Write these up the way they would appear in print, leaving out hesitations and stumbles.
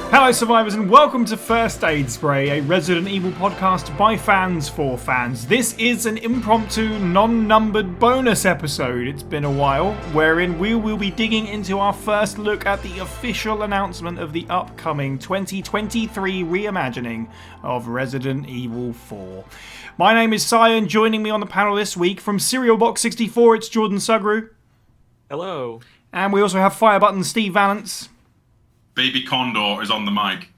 Hello survivors and welcome to First Aid Spray, a Resident Evil podcast by fans for fans. This is an impromptu, non-numbered bonus episode, it's been a while, wherein we will be digging into our first look at the official announcement of the upcoming 2023 reimagining of Resident Evil 4. My name is Cy, and joining me on the panel this week from Serial Box 64, it's Jordan Sugru. Hello. And we also have Fire Button Steve Valance. Baby Condor is on the mic.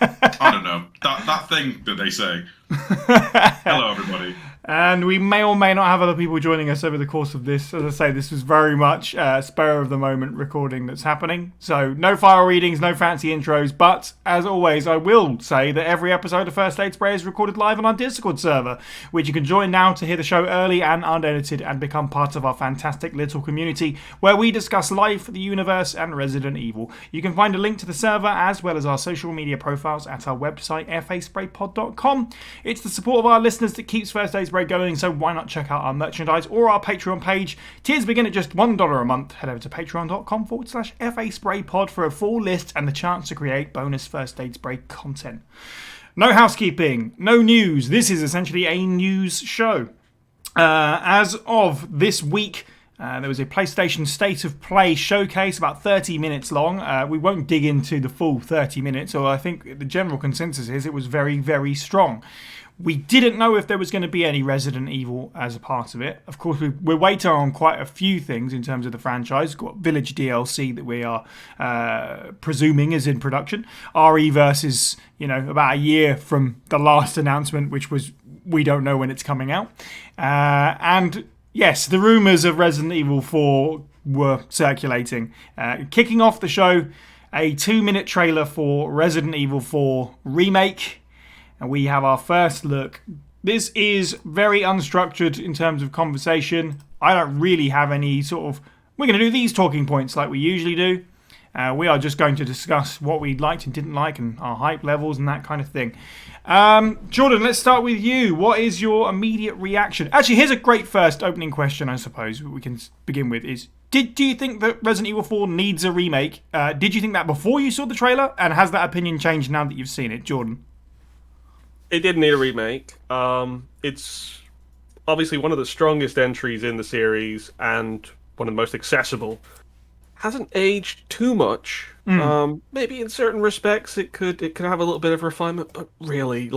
I don't know. That thing that they say. Hello, everybody. And we may or may not have other people joining us over the course of this. As I say, this was very much spur of the moment recording that's happening. So no file readings, no fancy intros. But as always, I will say that every episode of First Aid Spray is recorded live on our Discord server, which you can join now to hear the show early and unedited and become part of our fantastic little community where we discuss life, the universe, and Resident Evil. You can find a link to the server as well as our social media profiles at our website, faspraypod.com. It's the support of our listeners that keeps First Aid Spray going, so why not check out our merchandise or our Patreon page. Tiers begin at just $1 a month. Head over to patreon.com/FASprayPod for a full list and the chance to create bonus First Aid Spray content. No housekeeping, no news. This is essentially a news show. As of this week, there was a PlayStation State of Play showcase, about 30 minutes long. We won't dig into the full 30 minutes, or I think the general consensus is it was very, very strong. We didn't know if there was going to be any Resident Evil as a part of it. Of course, we're waiting on quite a few things in terms of the franchise. We've got Village DLC that we are presuming is in production. RE versus, about a year from the last announcement, which was we don't know when it's coming out. And yes, the rumours of Resident Evil 4 were circulating. Kicking off the show, a 2-minute trailer for Resident Evil 4 Remake. And we have our first look. This is very unstructured in terms of conversation. I don't really have any we're going to do these talking points like we usually do. We are just going to discuss what we liked and didn't like and our hype levels and that kind of thing. Jordan, let's start with you. What is your immediate reaction? Actually, here's a great first opening question, I suppose, we can begin with. Do you think that Resident Evil 4 needs a remake? Did you think that before you saw the trailer? And has that opinion changed now that you've seen it? Jordan? It did need a remake. It's obviously one of the strongest entries in the series and one of the most accessible. Hasn't aged too much. Maybe in certain respects it could have a little bit of refinement, but really,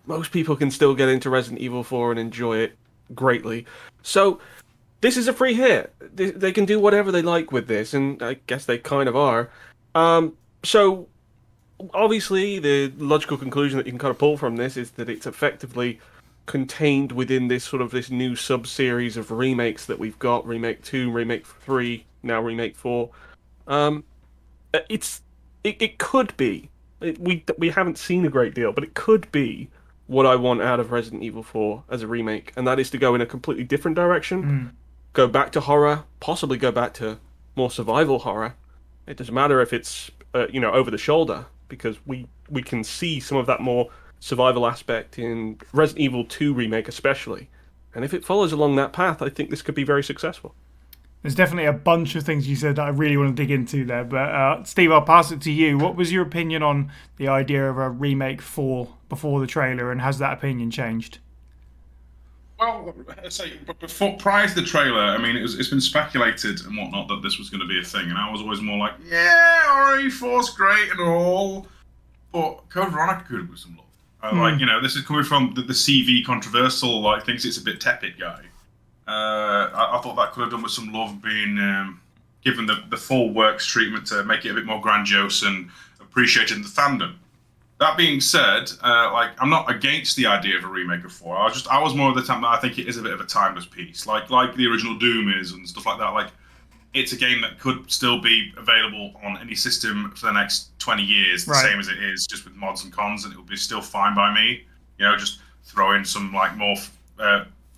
most people can still get into Resident Evil 4 and enjoy it greatly. So this is a free hit. They can do whatever they like with this, and I guess they kind of are. So obviously, the logical conclusion that you can kind of pull from this is that it's effectively contained within this new sub-series of remakes that we've got. Remake 2, Remake 3, now Remake 4. It could be. We haven't seen a great deal, but it could be what I want out of Resident Evil 4 as a remake, and that is to go in a completely different direction. Go back to horror, possibly go back to more survival horror. It doesn't matter if it's over the shoulder, because we can see some of that more survival aspect in Resident Evil 2 Remake especially. And if it follows along that path, I think this could be very successful. There's definitely a bunch of things you said that I really want to dig into there. But Steve, I'll pass it to you. What was your opinion on the idea of a remake before the trailer, and has that opinion changed? Well, prior to the trailer, I mean, it's been speculated and whatnot that this was going to be a thing, and I was always more like, yeah, RE4's great and all, but Code Veronica could have with some love. This is coming from the CV controversial, thinks it's a bit tepid guy. I thought that could have done with some love being given the full works treatment to make it a bit more grandiose and appreciated in the fandom. That being said, I'm not against the idea of a remake of 4. I was more of the time that I think it is a bit of a timeless piece, like the original Doom is and stuff like that. It's a game that could still be available on any system for the next 20 years, the same as it is, just with mods and cons, and it would be still fine by me. Just throw in some more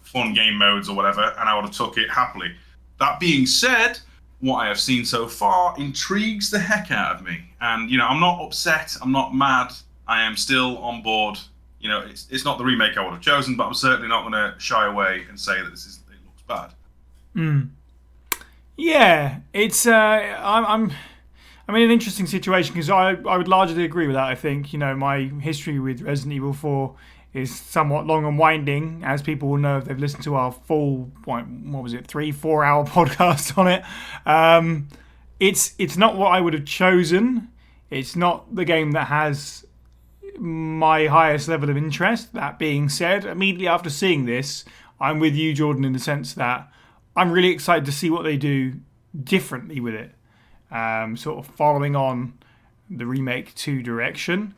fun game modes or whatever, and I would have took it happily. That being said, what I have seen so far intrigues the heck out of me, and I'm not upset, I'm not mad. I am still on board. It's not the remake I would have chosen, but I'm certainly not going to shy away and say that it looks bad. Yeah, it's I'm I mean, an interesting situation because I would largely agree with that. I think, my history with Resident Evil 4 is somewhat long and winding, as people will know if they've listened to our full, what was it, 3-4 hour podcast on it. It's not what I would have chosen. It's not the game that has my highest level of interest. That being said, immediately after seeing this, I'm with you, Jordan, in the sense that I'm really excited to see what they do differently with it. Sort of following on the Remake 2 direction.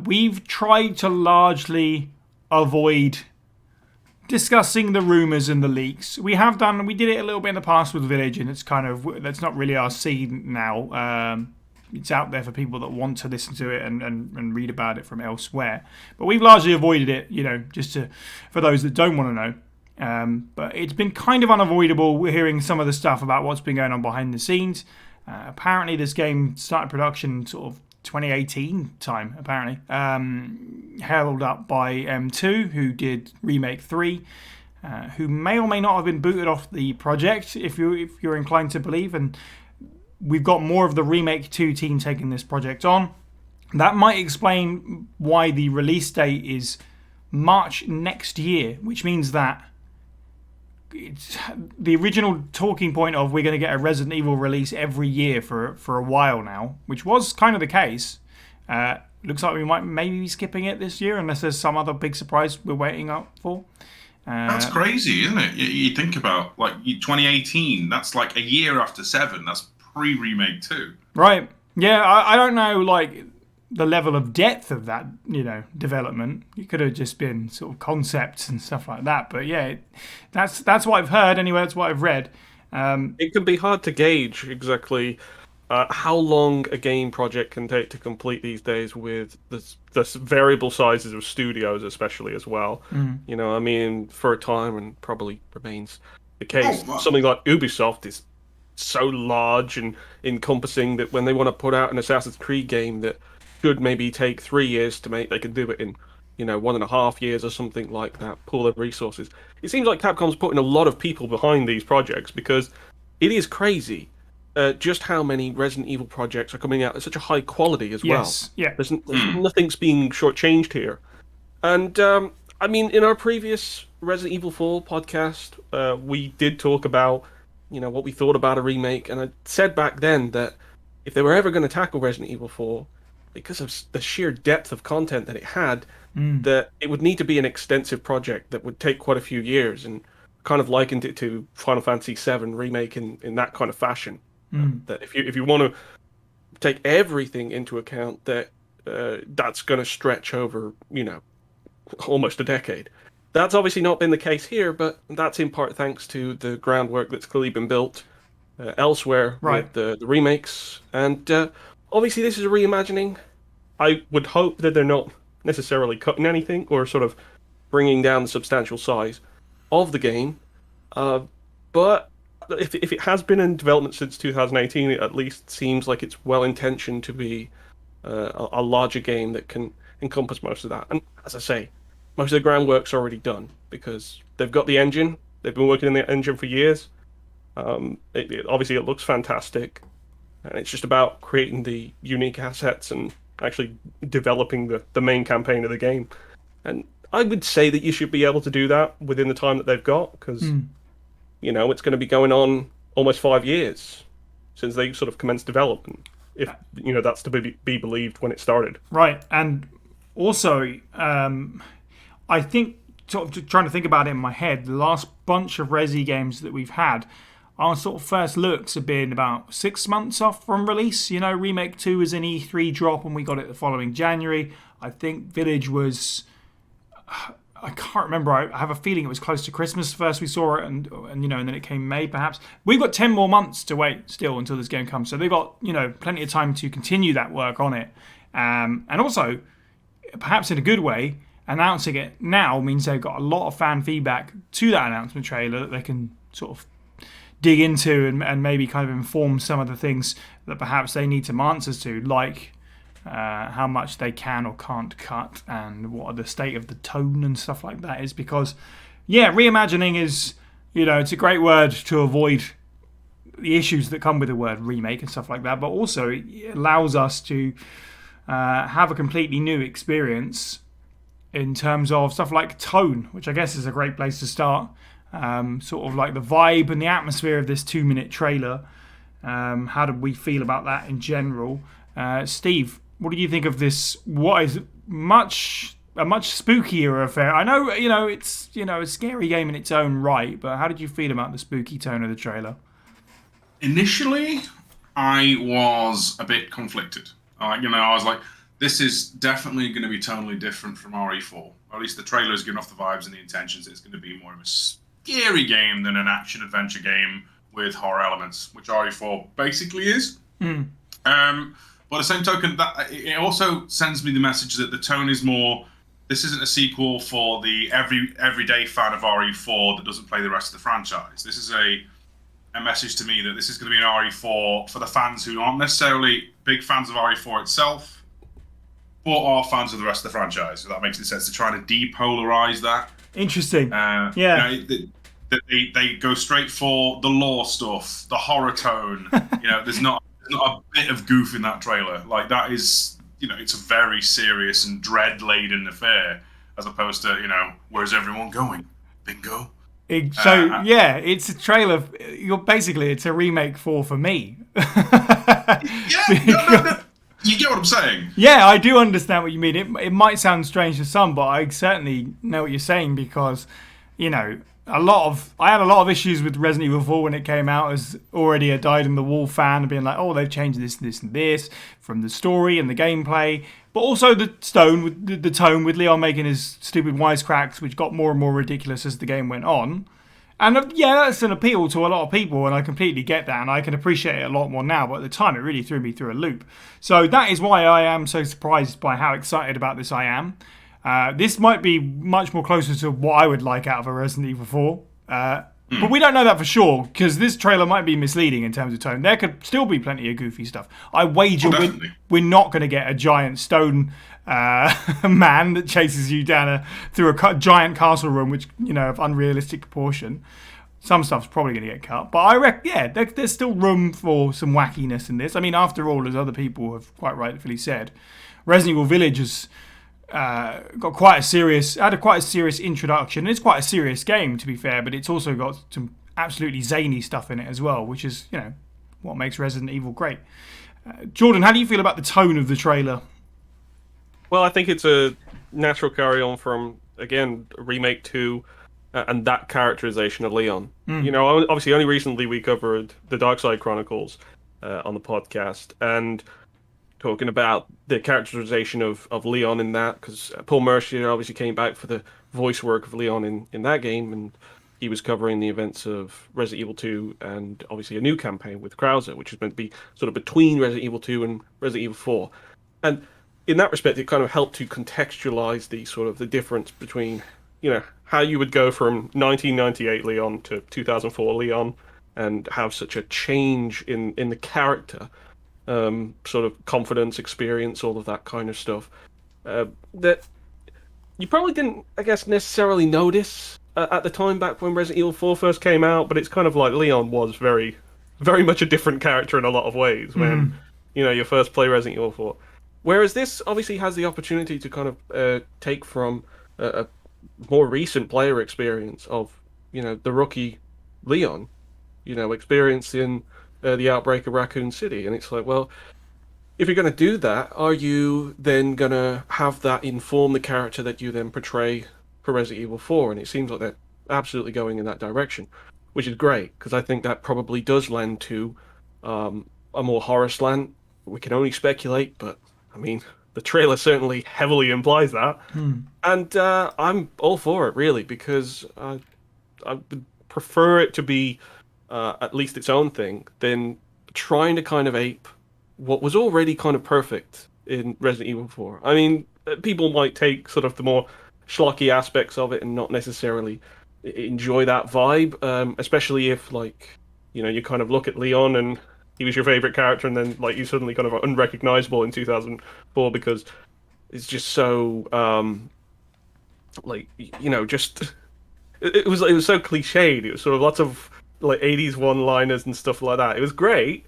We've tried to largely avoid discussing the rumours and the leaks. We did it a little bit in the past with Village, and that's not really our scene now. It's out there for people that want to listen to it and read about it from elsewhere. But we've largely avoided it, for those that don't want to know. But it's been kind of unavoidable. We're hearing some of the stuff about what's been going on behind the scenes. Apparently, this game started production sort of 2018 time, apparently. Held up by M2, who did Remake 3, who may or may not have been booted off the project, if you're inclined to believe. And we've got more of the Remake 2 team taking this project on. That might explain why the release date is March next year, which means that it's the original talking point of we're going to get a Resident Evil release every year for a while now, which was kind of the case. Looks like we might maybe be skipping it this year unless there's some other big surprise we're waiting up for. That's crazy, isn't it? You think about 2018. That's like a year after 7. That's pre-Remake 2. Right. Yeah, I don't know the level of depth of that, development. It could have just been sort of concepts and stuff like that. But yeah, that's what I've heard anyway. That's what I've read. It can be hard to gauge exactly how long a game project can take to complete these days with the variable sizes of studios, especially as well. For a time, and probably remains the case, something like Ubisoft is so large and encompassing that when they want to put out an Assassin's Creed game that should maybe take 3 years to make, they can do it in 1.5 years or something like that, pool of resources. It seems like Capcom's putting a lot of people behind these projects because it is crazy just how many Resident Evil projects are coming out at such a high quality as well. Yeah. There's nothing's being shortchanged here. And in our previous Resident Evil 4 podcast, we did talk about what we thought about a remake, and I said back then that if they were ever going to tackle Resident Evil 4, because of the sheer depth of content that it had, that it would need to be an extensive project that would take quite a few years, and kind of likened it to Final Fantasy VII Remake in that kind of fashion. That if you want to take everything into account, that that's going to stretch over, almost a decade. That's obviously not been the case here, but that's in part thanks to the groundwork that's clearly been built elsewhere with the remakes. And obviously this is a reimagining. I would hope that they're not necessarily cutting anything or sort of bringing down the substantial size of the game. But if it has been in development since 2018, it at least seems like it's well-intentioned to be a larger game that can encompass most of that. And as I say, most of the groundwork's already done because they've got the engine. They've been working in the engine for years. Obviously, it looks fantastic. And it's just about creating the unique assets and actually developing the main campaign of the game. And I would say that you should be able to do that within the time that they've got because, it's going to be going on almost 5 years since they sort of commenced development. If, that's to be believed when it started. Right. And also, I think, sort of trying to think about it in my head, the last bunch of Resi games that we've had, our sort of first looks have been about 6 months off from release. Remake 2 was an E3 drop and we got it the following January. I think Village was... I can't remember. I have a feeling it was close to Christmas first we saw it, and then it came May perhaps. We've got 10 more months to wait still until this game comes, so they've got plenty of time to continue that work on it. And also, perhaps in a good way, announcing it now means they've got a lot of fan feedback to that announcement trailer that they can sort of dig into and maybe kind of inform some of the things that perhaps they need some answers to, like how much they can or can't cut and what the state of the tone and stuff like that is. Because, reimagining is, it's a great word to avoid the issues that come with the word remake and stuff like that, but also it allows us to have a completely new experience in terms of stuff like tone, which I guess is a great place to start. Sort of like the vibe and the atmosphere of this 2-minute trailer. How did we feel about that in general? Steve, what do you think of this? What is a much spookier affair? I know, it's a scary game in its own right, but how did you feel about the spooky tone of the trailer? Initially, I was a bit conflicted. I was like, this is definitely going to be tonally different from RE4. Or at least the trailer is giving off the vibes and the intentions. It's going to be more of a scary game than an action-adventure game with horror elements, which RE4 basically is. But at the same token, that it also sends me the message that the tone is more, this isn't a sequel for the everyday fan of RE4 that doesn't play the rest of the franchise. This is a message to me that this is going to be an RE4 for the fans who aren't necessarily big fans of RE4 itself, but are fans of the rest of the franchise. So that makes sense to try to depolarize that. Interesting. Yeah. They go straight for the lore stuff, the horror tone. There's not a bit of goof in that trailer. Like, that is, it's a very serious and dread-laden affair, as opposed to, where's everyone going? Bingo. It's a trailer. It's a remake for me. No. You get what I'm saying? Yeah, I do understand what you mean. It might sound strange to some, but I certainly know what you're saying because, I had a lot of issues with Resident Evil 4 when it came out as already a dyed-in-the-wool fan and being like, oh, they've changed this, and this from the story and the gameplay, but also the tone with Leon making his stupid wisecracks, which got more and more ridiculous as the game went on. And that's an appeal to a lot of people, and I completely get that, and I can appreciate it a lot more now, but at the time it really threw me through a loop. So that is why I am so surprised by how excited about this I am. This might be much more closer to what I would like out of a Resident Evil 4. But we don't know that for sure, because this trailer might be misleading in terms of tone. There could still be plenty of goofy stuff. I wager we're not going to get a giant stone man that chases you down through a giant castle room, which, of unrealistic proportion. Some stuff's probably going to get cut. But I reckon, there's still room for some wackiness in this. I mean, after all, as other people have quite rightfully said, Resident Evil Village has had quite a serious introduction. It's quite a serious game, to be fair, but it's also got some absolutely zany stuff in it as well, which is, what makes Resident Evil great. Jordan, how do you feel about the tone of the trailer? Well, I think it's a natural carry-on from, again, Remake 2 and that characterization of Leon. Obviously, only recently we covered the Dark Side Chronicles on the podcast, and talking about the characterization of Leon in that, because Paul Mercier obviously came back for the voice work of Leon in that game, and he was covering the events of Resident Evil 2 and obviously a new campaign with Krauser, which is meant to be sort of between Resident Evil 2 and Resident Evil 4. And in that respect, it kind of helped to contextualize the difference between, how you would go from 1998 Leon to 2004 Leon and have such a change in the character. Sort of confidence, experience, all of that kind of stuff, that you probably didn't, I guess, necessarily notice at the time back when Resident Evil 4 first came out, but it's kind of like Leon was very, very much a different character in a lot of ways when, you first play Resident Evil 4. Whereas this obviously has the opportunity to kind of take from a more recent player experience of, the rookie Leon, experience in the outbreak of Raccoon City, and it's like, well, if you're going to do that, are you then going to have that inform the character that you then portray for Resident Evil 4? And it seems like they're absolutely going in that direction, which is great, because I think that probably does lend to a more horror slant. We can only speculate, but, I mean, the trailer certainly heavily implies that. And I'm all for it, really, because I would prefer it to be at least its own thing, than trying to kind of ape what was already kind of perfect in Resident Evil 4. I mean, people might take sort of the more schlocky aspects of it and not necessarily enjoy that vibe, especially if, you kind of look at Leon and he was your favorite character, and then, he's suddenly kind of unrecognizable in 2004 because it's just so, just... It was so cliched. It was sort of lots of like 80s one-liners and stuff like that. It was great,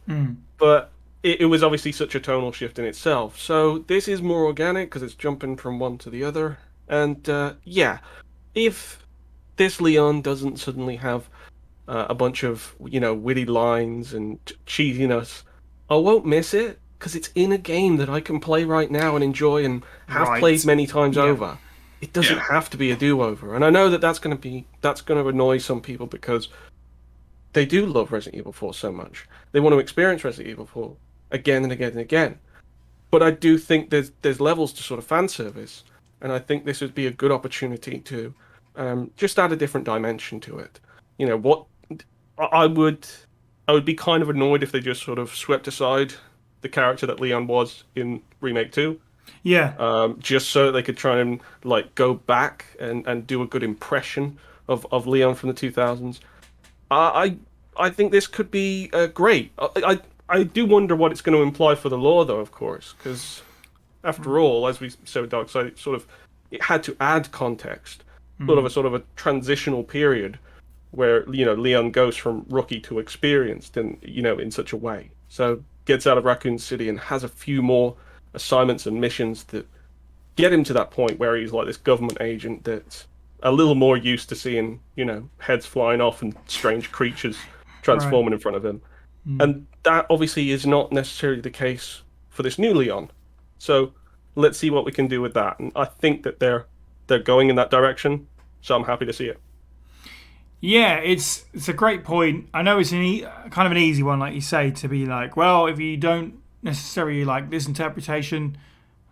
but it was obviously such a tonal shift in itself. So this is more organic because it's jumping from one to the other. And yeah, if this Leon doesn't suddenly have a bunch of witty lines and cheesiness, I won't miss it because it's in a game that I can play right now and enjoy and have Right. played many times Yeah. over. It doesn't have to be a do-over, and I know that that's going to annoy some people because they do love Resident Evil 4 so much. They want to experience Resident Evil 4 again and again and again. But I do think there's levels to sort of fan service, and I think this would be a good opportunity to just add a different dimension to it. What I would be kind of annoyed if they just sort of swept aside the character that Leon was in Remake 2. Yeah. Just so they could try and like go back and do a good impression of Leon from the 2000s. I think this could be great. I do wonder what it's going to imply for the lore, though, of course, because after all, as we said with Dark Side, it had to add context, sort of a transitional period where Leon goes from rookie to experienced, and in such a way. So gets out of Raccoon City and has a few more assignments and missions that get him to that point where he's like this government agent that's a little more used to seeing heads flying off and strange creatures transforming in front of him. And that obviously is not necessarily the case for this new Leon. So let's see what we can do with that. And I think that they're going in that direction. So I'm happy to see it. Yeah, it's a great point. I know it's kind of an easy one, like you say, to be like, well, if you don't necessarily like this interpretation,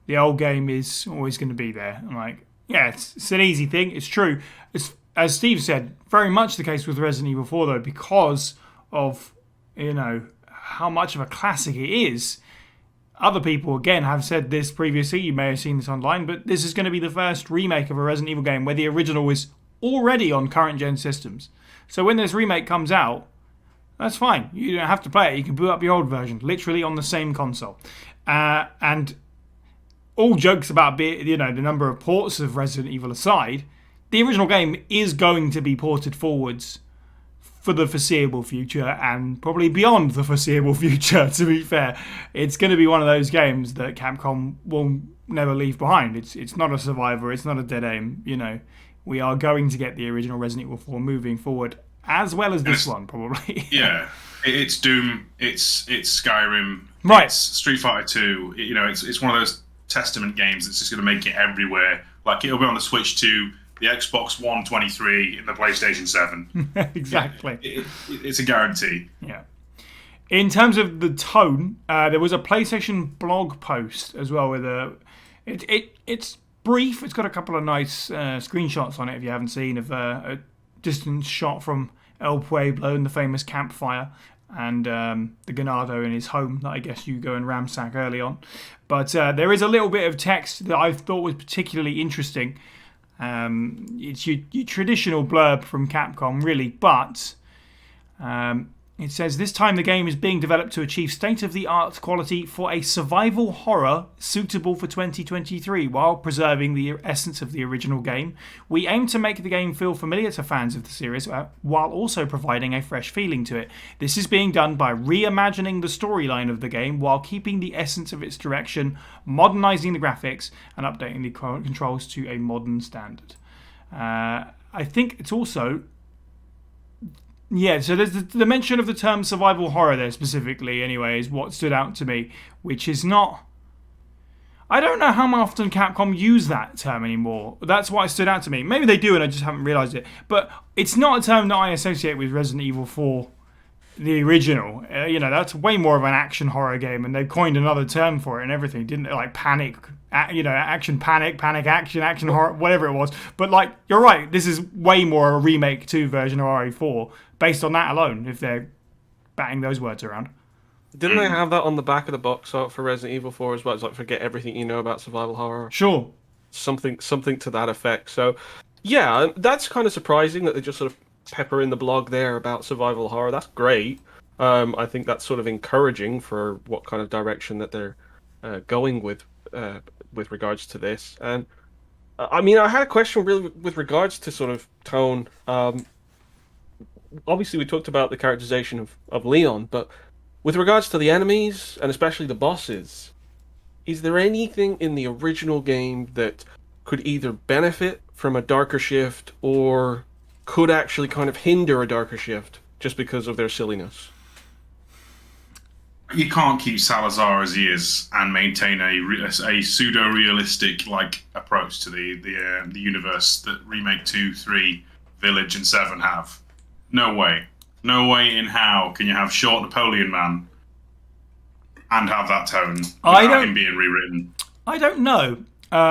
the old game is always going to be there. I'm like, yeah, it's an easy thing. It's true. It's, as Steve said, very much the case with Resident Evil 4, though, because of how much of a classic it is. Other people, again, have said this previously. You may have seen this online, but this is going to be the first remake of a Resident Evil game where the original was already on current gen systems. So when this remake comes out, that's fine. You don't have to play it. You can boot up your old version, literally on the same console. And all jokes about the number of ports of Resident Evil aside, the original game is going to be ported forwards for the foreseeable future and probably beyond the foreseeable future, to be fair. It's going to be one of those games that Capcom will never leave behind. It's not a survivor. It's not a dead aim. We are going to get the original Resident Evil 4 moving forward, as well as this one, probably. Yeah. It's Doom, it's Skyrim, Right. It's Street Fighter 2. It's one of those testament games that's just going to make it everywhere. Like, it'll be on the Switch 2, the Xbox One 23, and the PlayStation 7. Exactly. It's a guarantee. Yeah. In terms of the tone, there was a PlayStation blog post as well with it's brief. It's got a couple of nice screenshots on it if you haven't seen, of a distance shot from El Pueblo and the famous campfire, and the Ganado in his home that I guess you go and ransack early on. But there is a little bit of text that I thought was particularly interesting. It's your traditional blurb from Capcom, really, but it says, this time the game is being developed to achieve state-of-the-art quality for a survival horror suitable for 2023 while preserving the essence of the original game. We aim to make the game feel familiar to fans of the series while also providing a fresh feeling to it. This is being done by reimagining the storyline of the game while keeping the essence of its direction, modernising the graphics, and updating the controls to a modern standard. I think it's also... Yeah, so there's the mention of the term survival horror there specifically, anyway, is what stood out to me, which is not... I don't know how often Capcom use that term anymore. That's why it stood out to me. Maybe they do and I just haven't realised it. But it's not a term that I associate with Resident Evil 4, the original. That's way more of an action horror game, and they coined another term for it and everything, didn't they? Like panic, action panic action horror, whatever it was. But like, you're right, this is way more a Remake 2 version of RE4, based on that alone, if they're batting those words around. Didn't they have that on the back of the box art for Resident Evil 4 as well? It's like, forget everything you know about survival horror. Sure. Something to that effect. So, yeah, that's kind of surprising that they just sort of pepper in the blog there about survival horror. That's great. I think that's sort of encouraging for what kind of direction that they're going with regards to this. And I mean, I had a question really with regards to sort of tone. obviously we talked about the characterization of Leon, but with regards to the enemies and especially the bosses, is there anything in the original game that could either benefit from a darker shift or could actually kind of hinder a darker shift just because of their silliness? You can't keep Salazar as he is and maintain a pseudo realistic approach to the universe that Remake 2, 3, Village, and 7 have. No way. No way in how can you have Short Napoleon Man and have that tone without him being rewritten. I don't know.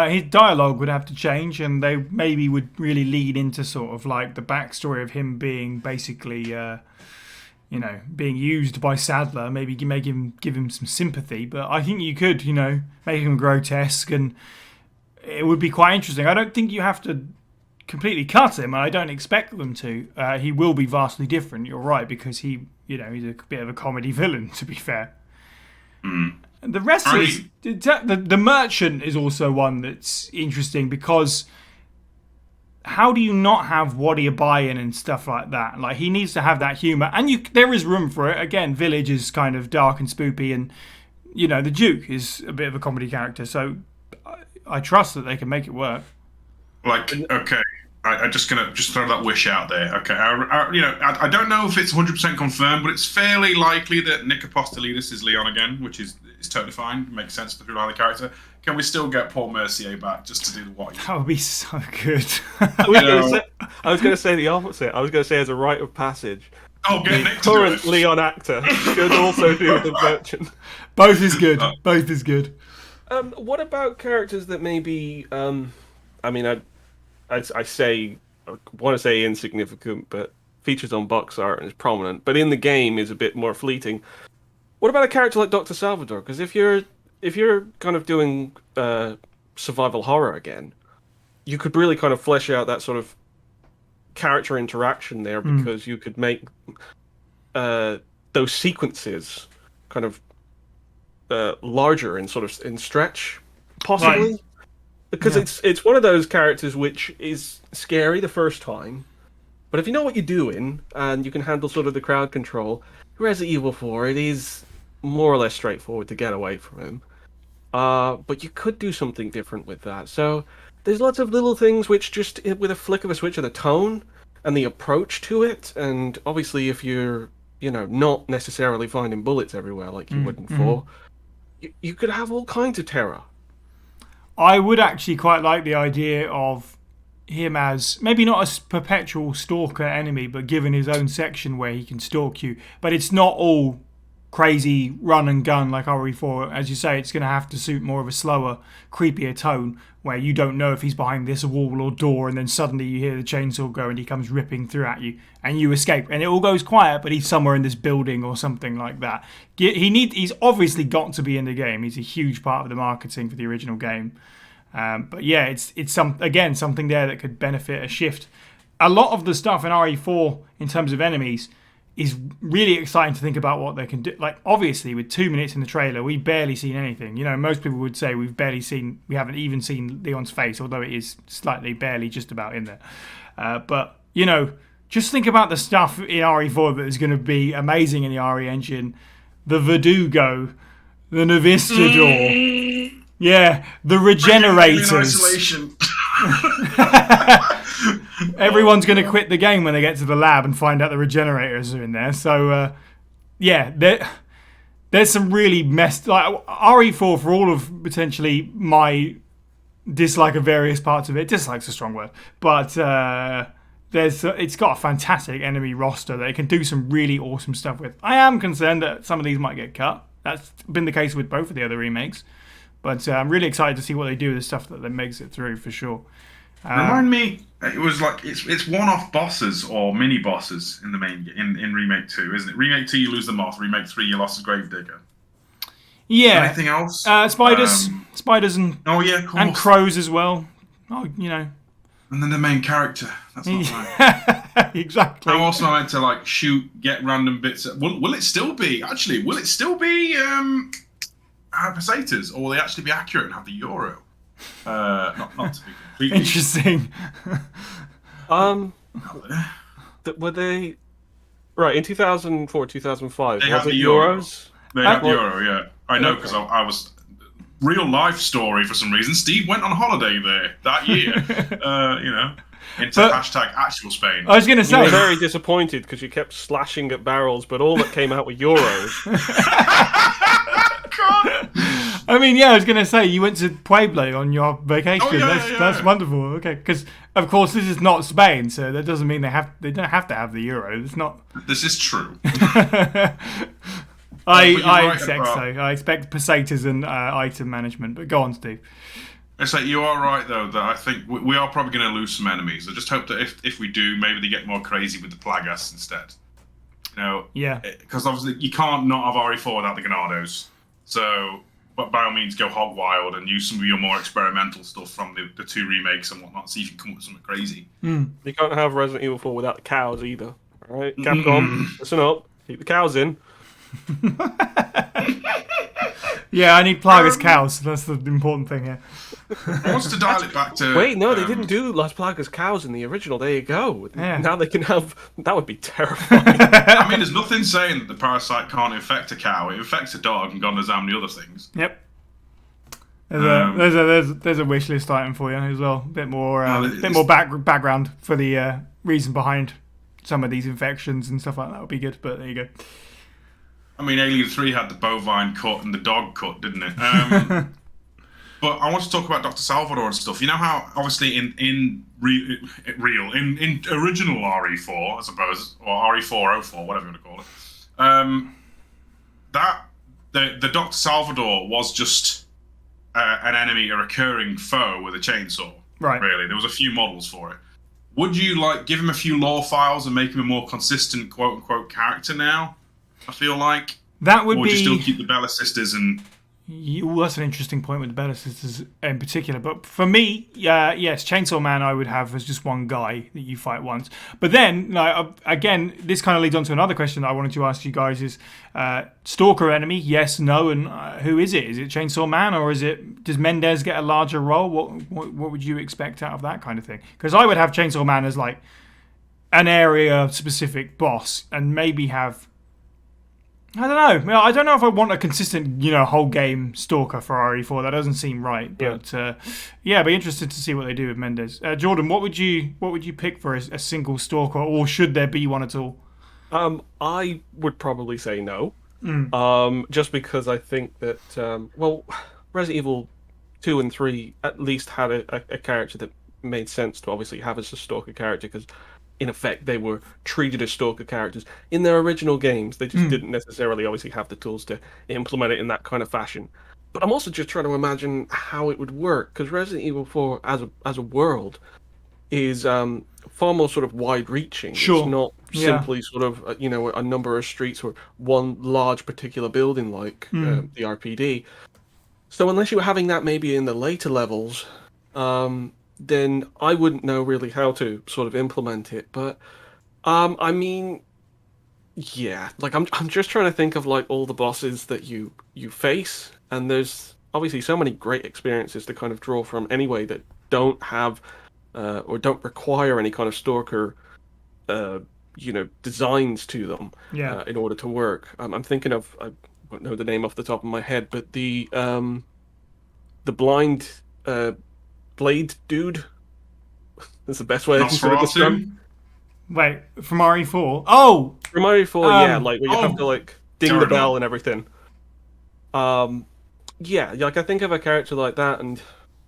His dialogue would have to change, and they maybe would really lead into sort of like the backstory of him being basically, being used by Sadler. Maybe give him some sympathy. But I think you could, make him grotesque, and it would be quite interesting. I don't think you have to completely cut him. I don't expect them to. He will be vastly different. You're right, because he's a bit of a comedy villain, to be fair. Mm. The rest is the merchant is also one that's interesting, because how do you not have Wadi buy-in and stuff like that? Like, he needs to have that humour, and there is room for it. Again, Village is kind of dark and spoopy, and the Duke is a bit of a comedy character, so I trust that they can make it work. Okay, I'm just gonna throw that wish out there. Okay, I don't know if it's 100% confirmed, but it's fairly likely that Nick Apostolidis is Leon again, which is totally fine. It makes sense through the character. Can we still get Paul Mercier back just to do the what? That would be so good. I was going to say the opposite. I was going to say, as a rite of passage, get Nick to current Leon actor should also do the merchant. Both is good. Both is good. What about characters that maybe? I want to say insignificant, but features on box art and is prominent, but in the game is a bit more fleeting. What about a character like Dr. Salvador? Because if you're kind of doing survival horror again, you could really kind of flesh out that sort of character interaction there, because you could make those sequences kind of larger in stretch, possibly. Right. Because it's one of those characters which is scary the first time, but if you know what you're doing and you can handle sort of the crowd control, Resident Evil 4, it is more or less straightforward to get away from him. But you could do something different with that. So there's lots of little things which just, with a flick of a switch of the tone and the approach to it, and obviously if you're, not necessarily finding bullets everywhere like you would in 4, you could have all kinds of terror. I would actually quite like the idea of him as maybe not a perpetual stalker enemy, but given his own section where he can stalk you. But it's not all crazy run and gun like RE4. As you say, it's going to have to suit more of a slower, creepier tone where you don't know if he's behind this wall or door, and then suddenly you hear the chainsaw go and he comes ripping through at you and you escape, and it all goes quiet, but he's somewhere in this building or something like that. He's obviously got to be in the game. He's a huge part of the marketing for the original game. But yeah, it's something there that could benefit a shift. A lot of the stuff in RE4 in terms of enemies is really exciting to think about what they can do. Like, obviously, with 2 minutes in the trailer, we've barely seen anything. Most people would say we haven't even seen Leon's face, although it is slightly, barely, just about in there. But just think about the stuff in RE4 that is going to be amazing in the RE engine. The Verdugo, the Novistador, the Regenerators. Everyone's going to quit the game when they get to the lab and find out the Regenerators are in there. So, there's some really messed... Like, RE4, for all of potentially my dislike of various parts of it, dislike's a strong word, but it's got a fantastic enemy roster that it can do some really awesome stuff with. I am concerned that some of these might get cut. That's been the case with both of the other remakes. But I'm really excited to see what they do with the stuff that makes it through, for sure. Remind me, it was like it's one-off bosses or mini bosses in the main in Remake 2, isn't it? Remake 2, you lose them off. Remake 3, you lost a Gravedigger. Yeah. Anything else? Spiders and and crows as well. And then the main character. That's not right. Exactly. How also I meant to get random bits. Will it still be Pesetas, or will they actually be accurate and have the euro? Not to be completely interesting. Were they? Right, in 2004, 2005, They was had it the Euro. Euros? They had the What? Euro, yeah. I know, because I was... Real life story for some reason. Steve went on holiday there that year, into But- hashtag actual Spain. I was going to You were say, very disappointed because you kept slashing at barrels, but all that came out were Euros. God. I mean, yeah, I was going to say you went to Pueblo on your vacation. Oh, yeah, That's yeah. wonderful. Okay, because of course this is not Spain, so that doesn't mean they don't have to have the euro. It's not. This is true. I you're right expect about- so. I expect pesetas and item management. But go on, Steve. It's like you are right though that I think we are probably going to lose some enemies. I just hope that if we do, maybe they get more crazy with the Plagas instead. Yeah. Because obviously you can't not have RE4 without the Ganados. So, but by all means, go hog wild and use some of your more experimental stuff from the 2 remakes and whatnot. See if you can come up with something crazy. You can't have Resident Evil 4 without the cows either. All right, Capcom, listen up. Keep the cows in. Yeah, I need Plagas cows. That's the important thing here. I want to dial it back to. Wait, no, they didn't do Las Plagas cows in the original. There you go. Yeah. Now they can have. That would be terrifying. I mean, there's nothing saying that the parasite can't infect a cow. It infects a dog and God knows how many other things. Yep. There's a wish list item for you as well. Bit more background for the reason behind some of these infections and stuff like that would be good. But there you go. I mean, Alien 3 had the bovine cut and the dog cut, didn't it? But I want to talk about Dr. Salvador and stuff. You know how, obviously, in original RE4, I suppose, or RE404, whatever you want to call it, the Dr. Salvador was just an enemy, a recurring foe with a chainsaw. Right. Really, there was a few models for it. Would you give him a few lore files and make him a more consistent quote unquote character now? I feel like that would or be. Would you still keep the Bella sisters and? That's an interesting point with the Bella sisters in particular. But for me, yes, Chainsaw Man I would have as just one guy that you fight once. But then, again, this kind of leads on to another question that I wanted to ask you guys: is Stalker enemy? Yes, no, and who is it? Is it Chainsaw Man or does Mendez get a larger role? What would you expect out of that kind of thing? Because I would have Chainsaw Man as like an area specific boss, and maybe have. I don't know. I don't know if I want a consistent, whole game Stalker for RE4. That doesn't seem right. But I'd be interested to see what they do with Mendez. Jordan, what would you pick for a single Stalker, or should there be one at all? I would probably say no. Just because I think that Resident Evil 2 and 3 at least had a character that made sense to obviously have as a Stalker character, because in effect, they were treated as Stalker characters. In their original games, they just didn't necessarily obviously have the tools to implement it in that kind of fashion. But I'm also just trying to imagine how it would work, because Resident Evil 4 as a world is far more sort of wide-reaching. Sure. It's not simply sort of, a number of streets or one large particular building like the RPD. So unless you were having that maybe in the later levels, then I wouldn't know really how to sort of implement it. But I mean, yeah, I'm just trying to think of all the bosses that you face, and there's obviously so many great experiences to kind of draw from anyway that don't have or don't require any kind of Stalker designs to them in order to work. I'm thinking of, I don't know the name off the top of my head, but the blind blade dude. That's the best way I can sort of describe him. Wait, from RE4? Oh! From RE4, where you have to ding the bell and everything. I think of a character like that, and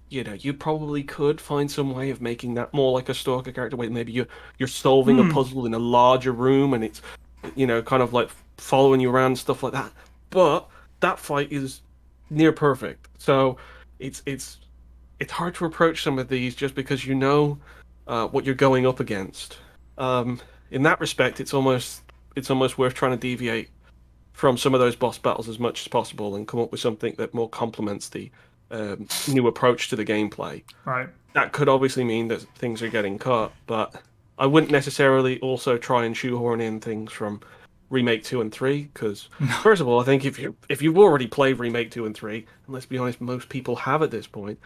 you probably could find some way of making that more like a Stalker character, where maybe you're solving a puzzle in a larger room, and it's kind of following you around and stuff like that. But that fight is near perfect, so it's hard to approach some of these just because what you're going up against. In that respect, it's almost worth trying to deviate from some of those boss battles as much as possible and come up with something that more complements the new approach to the gameplay. Right. That could obviously mean that things are getting cut, but I wouldn't necessarily also try and shoehorn in things from Remake 2 and 3, because first of all, I think if you've already played Remake 2 and 3, and let's be honest, most people have at this point,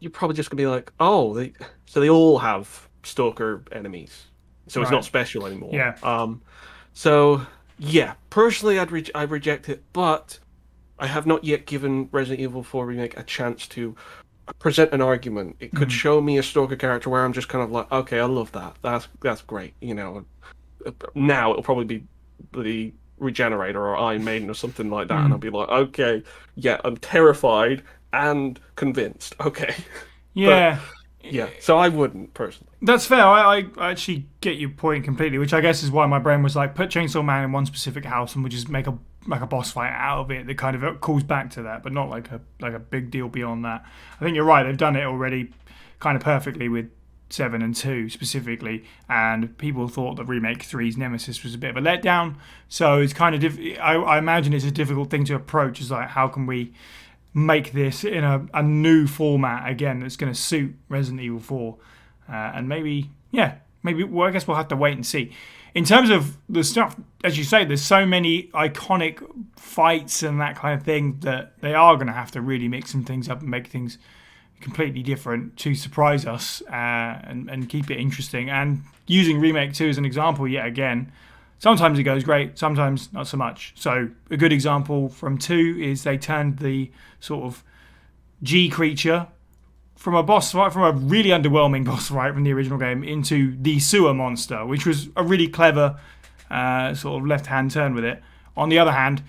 you're probably just gonna be like, oh, so they all have Stalker enemies, so it's not special anymore. Yeah. So yeah, personally, I'd reject it, but I have not yet given Resident Evil 4 Remake a chance to present an argument. It could show me a stalker character where I'm just kind of like, okay, I love that. That's great. Now it'll probably be the Regenerator or Iron Maiden or something like that, and I'll be like, okay, yeah, I'm terrified and convinced. Okay, but Yeah. yeah, so I wouldn't personally. That's fair. I actually get your point completely, which I guess is why my brain was like, put Chainsaw Man in one specific house and we'll just make a boss fight out of it that kind of calls back to that, but not like a big deal beyond that. I think you're right. They've done it already kind of perfectly with 7 and 2 specifically, and people thought that Remake 3's Nemesis was a bit of a letdown. So it's kind of I imagine it's a difficult thing to approach. Is like, how can we make this in a new format again that's going to suit Resident Evil 4, and maybe well, I guess we'll have to wait and see. In terms of the stuff, as you say, there's so many iconic fights and that kind of thing that they are going to have to really mix some things up and make things completely different to surprise us, and keep it interesting. And using Remake 2 as an example yet again, sometimes it goes great, sometimes not so much. So a good example from 2 is they turned the sort of G creature from a boss fight, from a really underwhelming boss fight from the original game, into the sewer monster, which was a really clever sort of left-hand turn with it. On the other hand,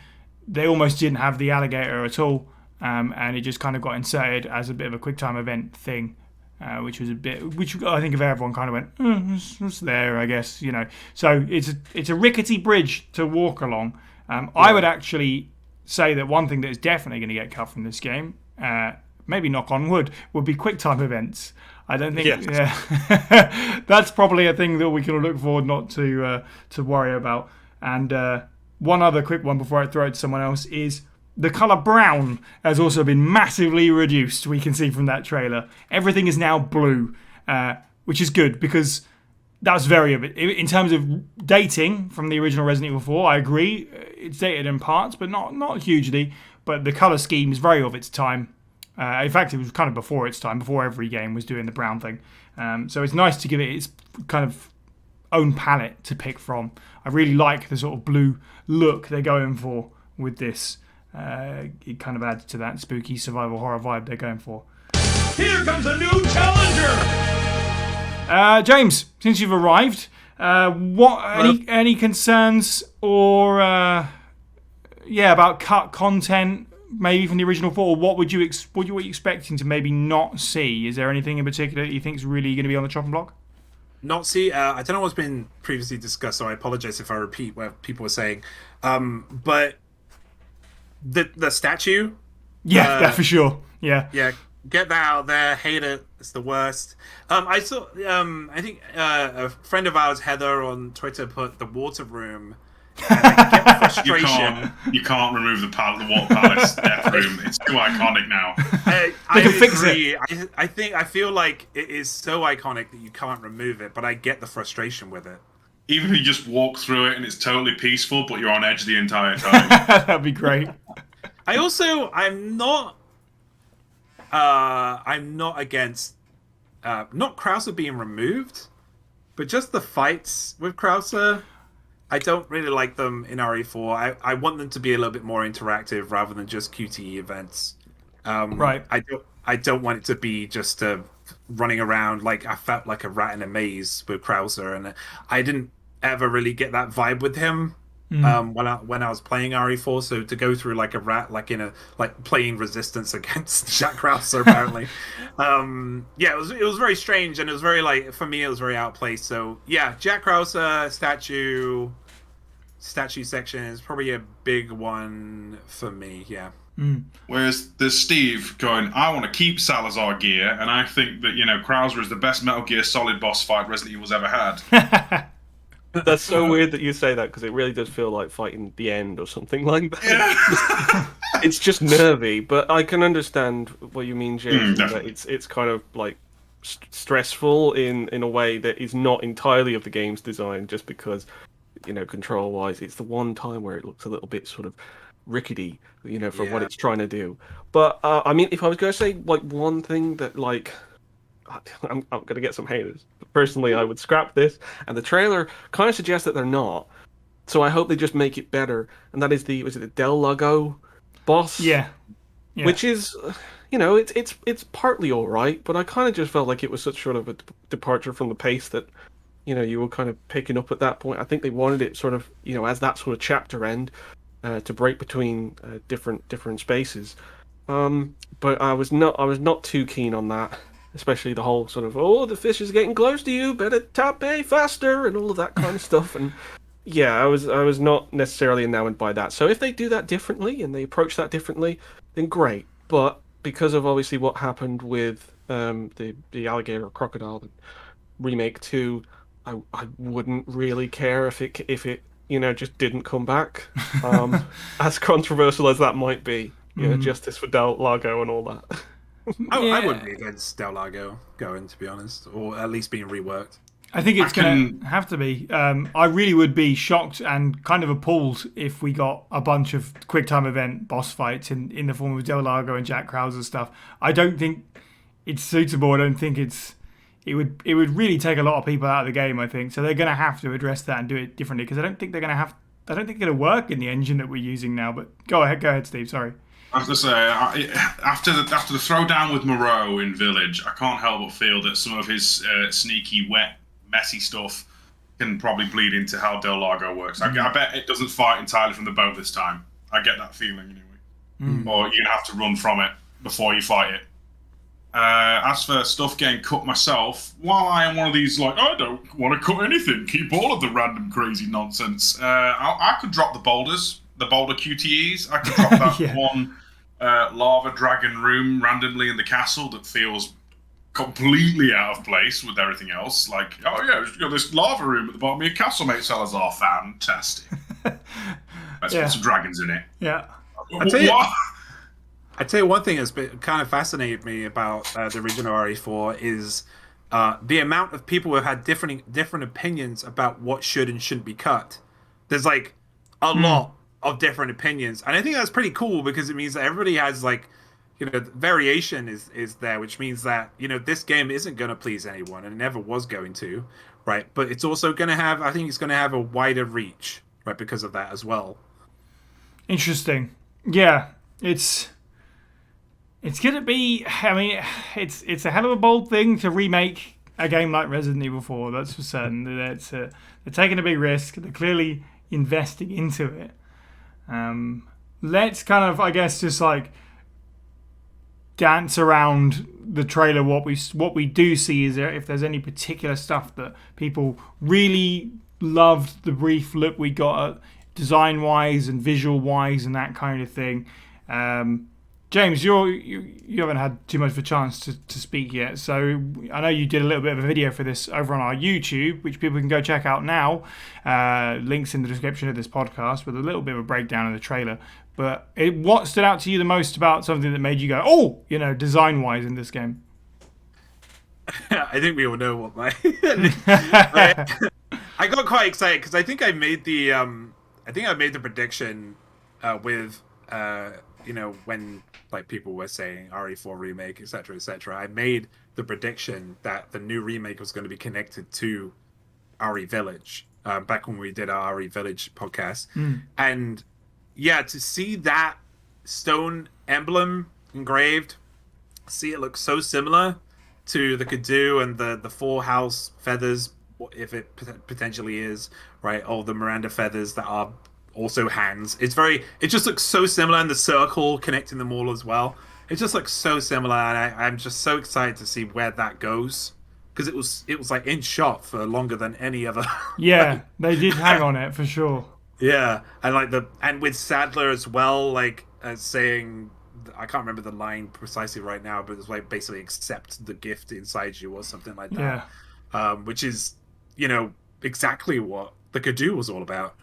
they almost didn't have the alligator at all, and it just kind of got inserted as a bit of a quick-time event thing. Which I think if everyone kind of went, it's there, I guess, So it's a rickety bridge to walk along. I would actually say that one thing that is definitely going to get cut from this game, maybe knock on wood, would be QuickTime events. I don't think that's probably a thing that we can look forward not to worry about. And one other quick one before I throw it to someone else is, the colour brown has also been massively reduced, we can see from that trailer. Everything is now blue, which is good, because that was very of it. In terms of dating from the original Resident Evil 4, I agree. It's dated in parts, but not hugely. But the colour scheme is very of its time. In fact, it was kind of before its time, before every game was doing the brown thing. So it's nice to give it its kind of own palette to pick from. I really like the sort of blue look they're going for with this. It kind of adds to that spooky survival horror vibe they're going for. Here comes a new challenger! James, since you've arrived, any concerns or about cut content, maybe from the original 4? What were you expecting to maybe not see? Is there anything in particular that you think is really going to be on the chopping block? Not see. I don't know what's been previously discussed, so I apologize if I repeat what people were saying. But the statue, that for sure. Yeah, get that out there. Hate it. It's the worst. I saw. I think a friend of ours, Heather, on Twitter, put the water room. And I get the frustration. You can't remove the water palace death room. It's too iconic now. They can fix it. I feel like it is so iconic that you can't remove it, but I get the frustration with it. Even if you just walk through it and it's totally peaceful, but you're on edge the entire time. That'd be great. I'm not against not Krauser being removed, but just the fights with Krauser. I don't really like them in RE4. I want them to be a little bit more interactive rather than just QTE events. Right. I don't want it to be just running around like I felt like a rat in a maze with Krauser, and I didn't ever really get that vibe with him when I was playing RE4. So to go through like a rat, like playing Resistance against Jack Krauser, apparently, it was very strange, and it was very for me it was very outplaced. So yeah, Jack Krauser statue section is probably a big one for me. Yeah. Whereas there's Steve going, I want to keep Salazar gear, and I think that Krauser is the best Metal Gear Solid boss fight Resident Evil's ever had. That's so weird that you say that, because it really does feel like fighting the end or something like that. Yeah. It's just nervy, but I can understand what you mean, James. That Definitely. it's kind of like stressful in a way that is not entirely of the game's design, just because control-wise, it's the one time where it looks a little bit sort of rickety, for what it's trying to do. But I mean, if I was going to say like one thing that I'm going to get some haters. But personally, I would scrap this, and the trailer kind of suggests that they're not. So I hope they just make it better. And that is was it the Del Lago boss? Yeah. Yeah. Which is, it's partly all right, but I kind of just felt like it was such sort of a departure from the pace that, you were kind of picking up at that point. I think they wanted it sort of, as that sort of chapter end, to break between different spaces. But I was not too keen on that, especially the whole sort of, oh, the fish is getting close to you, better tap A faster, and all of that kind of stuff. And yeah, I was not necessarily enamored by that. So if they do that differently and they approach that differently, then great. But because of obviously what happened with the alligator or crocodile remake 2, I wouldn't really care if it just didn't come back. As controversial as that might be, justice for Del Lago and all that. I wouldn't be against Del Lago going, to be honest, or at least being reworked. I think it's going to have to be. I really would be shocked and kind of appalled if we got a bunch of QuickTime event boss fights in the form of Del Lago and Jack Krauser stuff. I don't think it's suitable. I don't think it would really take a lot of people out of the game, I think. So they're going to have to address that and do it differently, because I don't think it's going to work in the engine that we're using now. But go ahead, Steve. Sorry. I have to say, after the throwdown with Moreau in Village, I can't help but feel that some of his sneaky, wet, messy stuff can probably bleed into how Del Lago works. I bet it doesn't fight entirely from the boat this time. I get that feeling anyway. Or you're going to have to run from it before you fight it. As for stuff getting cut myself, while I am one of these, I don't want to cut anything, keep all of the random crazy nonsense, I could drop the boulders, the boulder QTEs. I could drop that one lava dragon room randomly in the castle that feels completely out of place with everything else. Like, oh yeah, you got this lava room at the bottom of your castle, mate. Salazar, fantastic. Let's put some dragons in it. Yeah. I'd tell you one thing that's kind of fascinated me about the original RE4 is the amount of people who have had different opinions about what should and shouldn't be cut. There's like a lot of different opinions, and I think that's pretty cool because it means that everybody has variation is there, which means that this game isn't going to please anyone, and it never was going to, right? But it's also going to have, I think it's going to have a wider reach, right, because of that as well. Interesting. Yeah, it's going to be. I mean, it's a hell of a bold thing to remake a game like Resident Evil 4. That's for certain. They're taking a big risk. They're clearly investing into it. Let's kind of, I guess, just dance around the trailer. What we do see is if there's any particular stuff that people really loved, the brief look we got design wise and visual wise and that kind of thing. James, you haven't had too much of a chance to speak yet, so I know you did a little bit of a video for this over on our YouTube, which people can go check out now. Links in the description of this podcast with a little bit of a breakdown of the trailer. But what stood out to you the most about something that made you go, oh, design-wise in this game? I think we all know what my... I got quite excited because I think I made the prediction with when people were saying RE4 remake, etc., etc. I made the prediction that the new remake was going to be connected to RE Village back when we did our RE Village podcast, and yeah, to see that stone emblem engraved, see it look so similar to the Kadu and the four house feathers, if it potentially is, right? All the Miranda feathers that are also hands. It just looks so similar, and the circle connecting them all as well. It just looks so similar, and I'm just so excited to see where that goes, because it was in shot for longer than any other. Yeah, they did hang on it for sure. Yeah, and with Sadler as well, saying, I can't remember the line precisely right now, but it's basically accept the gift inside you or something like that. Yeah. Which is, exactly what the Kadu was all about.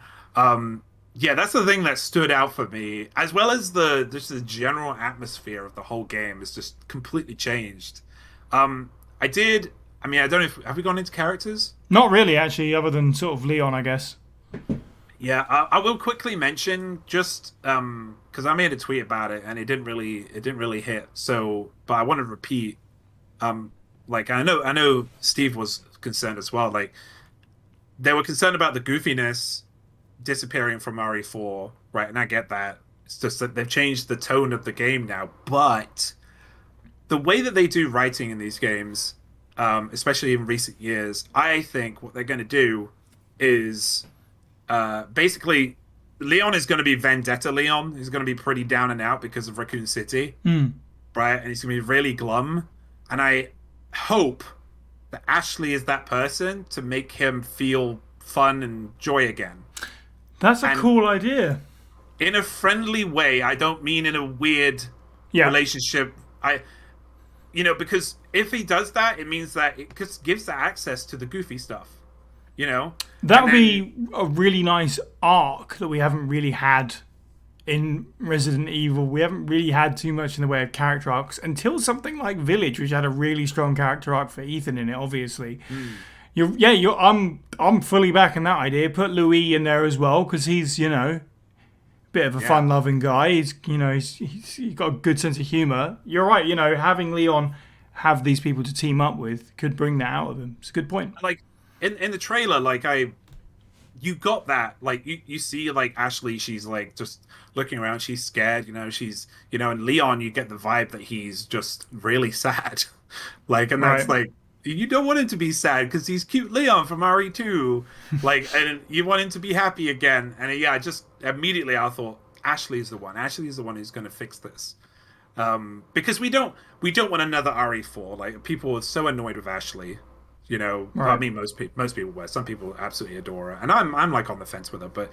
Yeah, that's the thing that stood out for me, as well as just the general atmosphere of the whole game is just completely changed. I don't know have we gone into characters? Not really, actually, other than sort of Leon, I guess. Yeah, I will quickly mention just because I made a tweet about it and it didn't really hit. So, but I want to repeat. I know Steve was concerned as well. They were concerned about the goofiness disappearing from RE4, right? And I get that. It's just that they've changed the tone of the game now. But the way that they do writing in these games, especially in recent years, I think what they're going to do is basically Leon is going to be Vendetta Leon. He's going to be pretty down and out because of Raccoon City, right? And he's going to be really glum. And I hope that Ashley is that person to make him feel fun and joy again. That's a cool idea. In a friendly way. I don't mean in a weird relationship. Because if he does that, it means that it just gives that access to the goofy stuff. That would be a really nice arc that we haven't really had in Resident Evil. We haven't really had too much in the way of character arcs until something like Village, which had a really strong character arc for Ethan in it, obviously. I'm fully backing that idea. Put Louis in there as well, because he's, a bit of a fun-loving guy. He's got a good sense of humor. You're right, having Leon have these people to team up with could bring that out of him. It's a good point. Like, in the trailer, you got that. Like, you see, like, Ashley, she's, like, just looking around. She's scared, she's, and Leon, you get the vibe that he's just really sad. Like, and that's, like, you don't want him to be sad because he's cute Leon from RE2. Like, and you want him to be happy again. And, just immediately I thought, Ashley's the one. Ashley's the one who's going to fix this. Because we don't want another RE4. Like, people are so annoyed with Ashley. Right. I mean, most people were. Some people absolutely adore her, and I'm like on the fence with her. But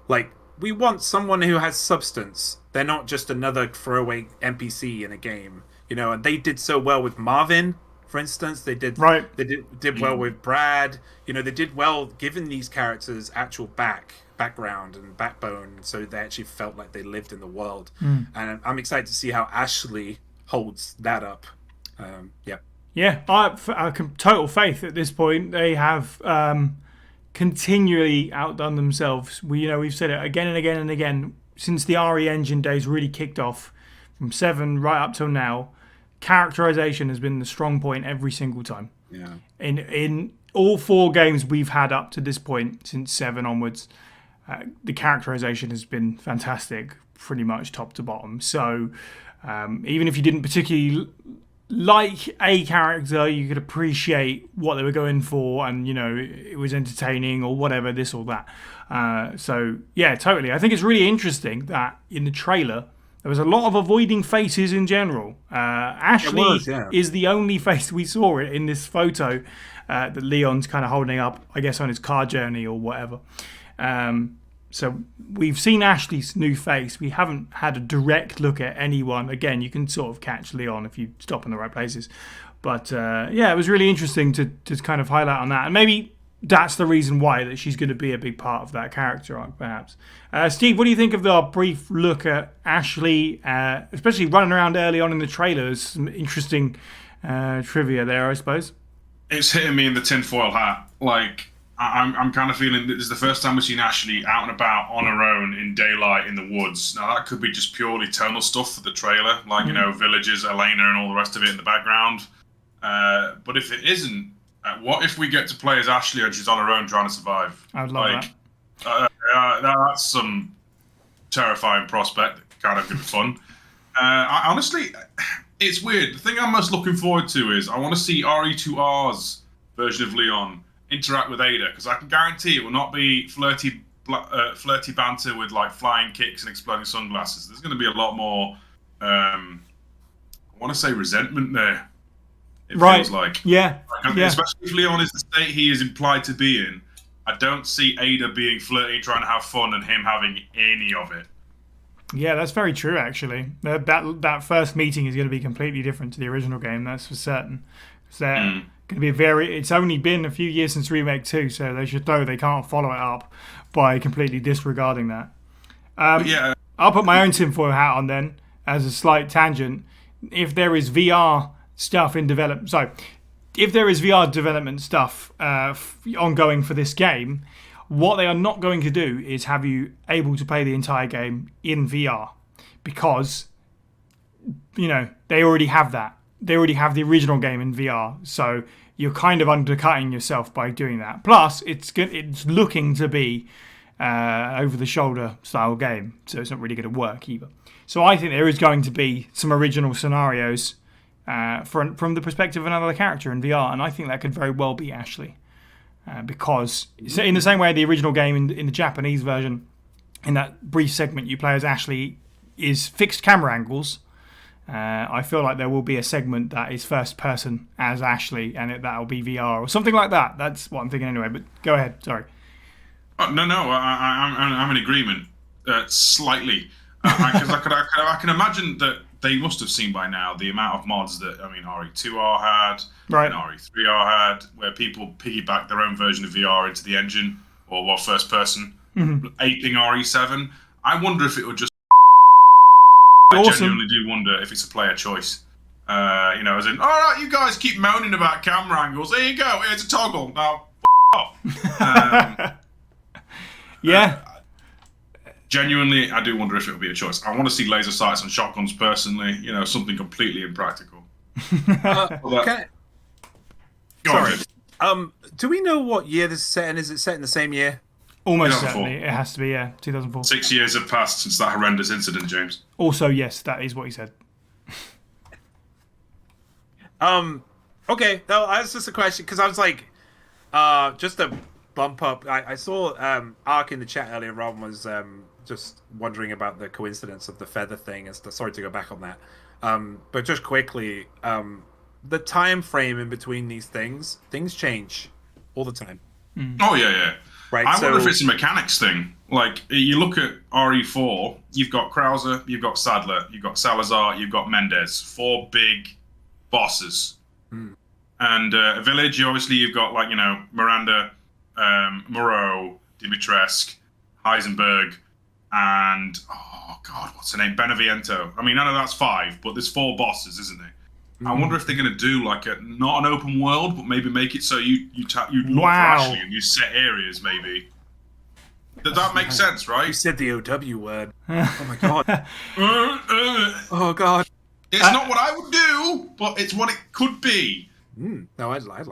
like, we want someone who has substance. They're not just another throwaway NPC in a game. And they did so well with Marvin, for instance. They did They did well with Brad. They did well giving these characters actual background and backbone, so they actually felt like they lived in the world. And I'm excited to see how Ashley holds that up. Yeah, I have total faith at this point. They have continually outdone themselves. We've said it again and again and again since the RE Engine days really kicked off, from 7 right up till now. Characterization has been the strong point every single time. Yeah. In all 4 games we've had up to this point, since 7 onwards, the characterization has been fantastic, pretty much top to bottom. So even if you didn't particularly like a character, you could appreciate what they were going for, and it was entertaining or whatever, this or that. So yeah, totally. I think it's really interesting that in the trailer there was a lot of avoiding faces in general. Ashley is the only face we saw in this photo that Leon's kind of holding up, I guess, on his car journey or whatever. So we've seen Ashley's new face. We haven't had a direct look at anyone. Again, you can sort of catch Leon if you stop in the right places. But it was really interesting to kind of highlight on that. And maybe that's the reason why that she's going to be a big part of that character arc, perhaps. Steve, what do you think of the brief look at Ashley, especially running around early on in the trailers? Some interesting trivia there, I suppose. It's hitting me in the tinfoil hat. Like, I'm kind of feeling that this is the first time we've seen Ashley out and about on her own in daylight in the woods. Now, that could be just purely tonal stuff for the trailer, like, villages, Elena, and all the rest of it in the background. But if it isn't, what if we get to play as Ashley and she's on her own trying to survive? I'd love that. That's some terrifying prospect. Kind of good fun. Honestly, it's weird. The thing I'm most looking forward to is I want to see RE2R's version of Leon interact with Ada, because I can guarantee it will not be flirty banter with like flying kicks and exploding sunglasses. There's going to be a lot more, I want to say, resentment there. It feels like. Yeah. Especially if Leon is the state he is implied to be in. I don't see Ada being flirty, trying to have fun, and him having any of it. Yeah, that's very true, actually. That first meeting is going to be completely different to the original game, that's for certain. Going to be it's only been a few years since Remake 2, so they should know they can't follow it up by completely disregarding that. I'll put my own tinfoil hat on then, as a slight tangent. If there is VR stuff in development, if there is VR development stuff ongoing for this game, what they are not going to do is have you able to play the entire game in VR, because they already have that. They already have the original game in VR, so you're kind of undercutting yourself by doing that. Plus, it's looking to be over-the-shoulder style game, so it's not really going to work either. So I think there is going to be some original scenarios from the perspective of another character in VR, and I think that could very well be Ashley. Because in the same way the original game in the Japanese version, in that brief segment you play as Ashley is fixed camera angles, I feel like there will be a segment that is first person as Ashley, and that'll be VR or something like that. That's what I'm thinking anyway, but go ahead, sorry. Oh, no, I'm in agreement, slightly. Because I can imagine that they must have seen by now the amount of mods that, RE2R had, right, and RE3R had, where people piggyback their own version of VR into the engine, or first person, aping RE7. I wonder if it would just... Awesome. I genuinely do wonder if it's a player choice. As in, all right, you guys keep moaning about camera angles. There you go. Here's a toggle. Now, off. Yeah. Genuinely, I do wonder if it will be a choice. I want to see laser sights on shotguns personally. Something completely impractical. Sorry. Do we know what year this is set in? Is it set in the same year? Almost certainly. It has to be, 2004. 6 years have passed since that horrendous incident, James. Also, yes, that is what he said. Okay, no, that's just a question, because I was like, just to bump up, I saw Ark in the chat earlier. Rob was just wondering about the coincidence of the feather thing and stuff. Sorry to go back on that. But just quickly, the time frame in between these things change all the time. Oh, yeah. Right, I wonder if it's a mechanics thing. Like, you look at RE4, you've got Krauser, you've got Sadler, you've got Salazar, you've got Mendez. 4 big bosses. And Village, you've got, Miranda, Moreau, Dimitrescu, Heisenberg, and, oh, God, what's her name? Beneviento. I know that's 5, but there's 4 bosses, isn't there? I wonder if they're going to do not an open world, but maybe make it so you look for Ashley and you set areas, maybe. That makes sense, right? You said the OW word. Oh my god. Oh god. It's not what I would do, but it's what it could be. No, I'd like.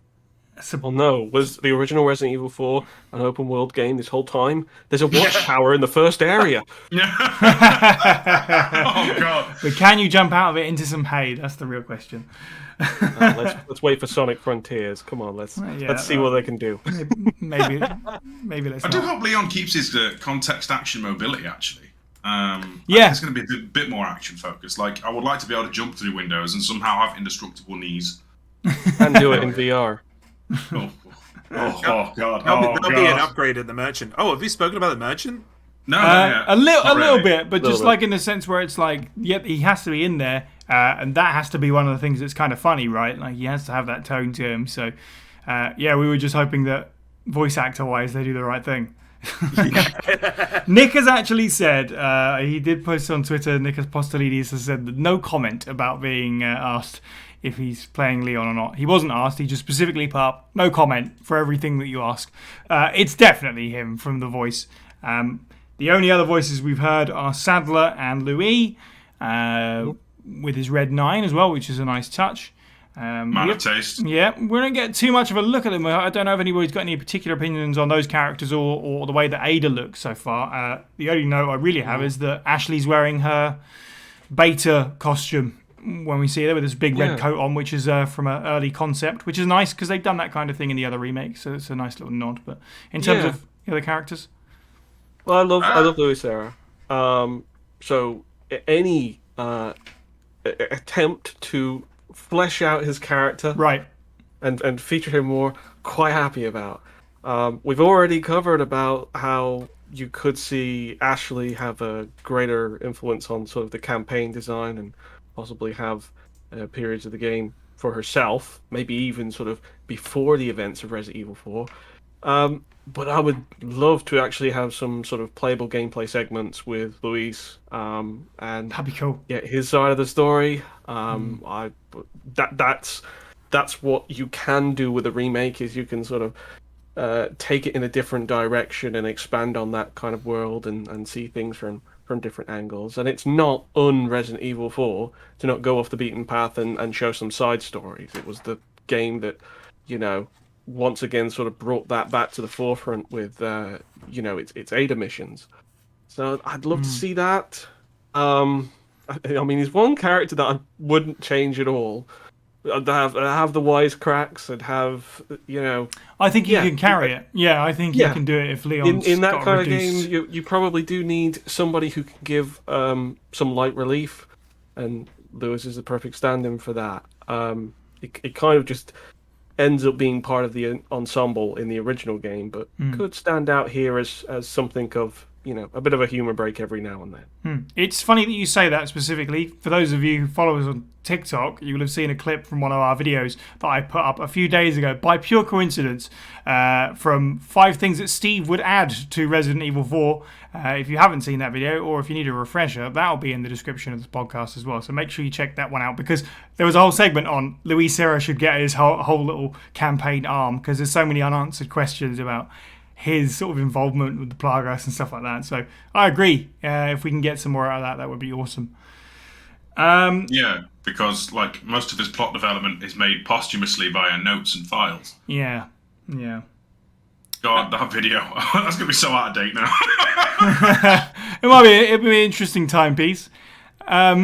Well, no. Was the original Resident Evil 4 an open world game this whole time? There's a watchtower in the first area. Oh god. But can you jump out of it into some hay? That's the real question. Let's wait for Sonic Frontiers. Come on, let's see what they can do. Maybe let's. I do hope Leon keeps his context action mobility. Actually, it's going to be a bit more action focused. Like, I would like to be able to jump through windows and somehow have indestructible knees. And do it in VR. Oh god! There'll be an upgrade at the Merchant. Oh, have you spoken about the Merchant? No, a little really. bit, but just like in the sense where it's like, he has to be in there, and that has to be one of the things that's kind of funny, right? Like, he has to have that tone to him. So, we were just hoping that voice actor-wise they do the right thing. Nick has actually said, he did post on Twitter, Nick Apostolidis has said that no comment about being asked if he's playing Leon or not. He wasn't asked, he just specifically put up, no comment for everything that you ask. It's definitely him from the voice. The only other voices we've heard are Sadler and Louis, with his Red 9 as well, which is a nice touch. Man of taste. Yeah, we don't get too much of a look at them. I don't know if anybody's got any particular opinions on those characters or the way that Ada looks so far. The only note I really have is that Ashley's wearing her beta costume when we see her with this big red coat on, which is from an early concept, which is nice because they've done that kind of thing in the other remakes, so it's a nice little nod. But in terms of the other characters, well, I love Louis Sarah. So any attempt to flesh out his character, right, and feature him more, quite happy about. We've already covered about how you could see Ashley have a greater influence on sort of the campaign design and possibly have periods of the game for herself, maybe even sort of before the events of Resident Evil 4. But I would love to actually have some sort of playable gameplay segments with Luis, and that'd be cool. Get his side of the story. That's what you can do with a remake, is you can sort of take it in a different direction and expand on that kind of world and see things from different angles. And it's not Resident Evil 4 to not go off the beaten path and show some side stories. It was the game that, once again sort of brought that back to the forefront with its Ada missions. So I'd love to see that. I mean, he's one character that I wouldn't change at all. I'd have the wisecracks. I'd have I think you can carry it. Yeah, I think you can do it if Leon's in that got kind reduced. of game. You probably do need somebody who can give some light relief, and Lewis is the perfect stand-in for that. It kind of just ends up being part of the ensemble in the original game, but could stand out here as something of a bit of a humor break every now and then. It's funny that you say that specifically. For those of you who follow us on TikTok, you will have seen a clip from one of our videos that I put up a few days ago by pure coincidence from 5 things that Steve would add to Resident Evil 4. If you haven't seen that video, or if you need a refresher, that'll be in the description of the podcast as well. So make sure you check that one out, because there was a whole segment on Luis Serra should get his whole little campaign arm, because there's so many unanswered questions about his sort of involvement with the Plagas and stuff like that. So I agree. If we can get some more out of that would be awesome. Yeah, because like most of his plot development is made posthumously via notes and files. Yeah. God, that video. That's going to be so out of date now. It'd be an interesting timepiece. I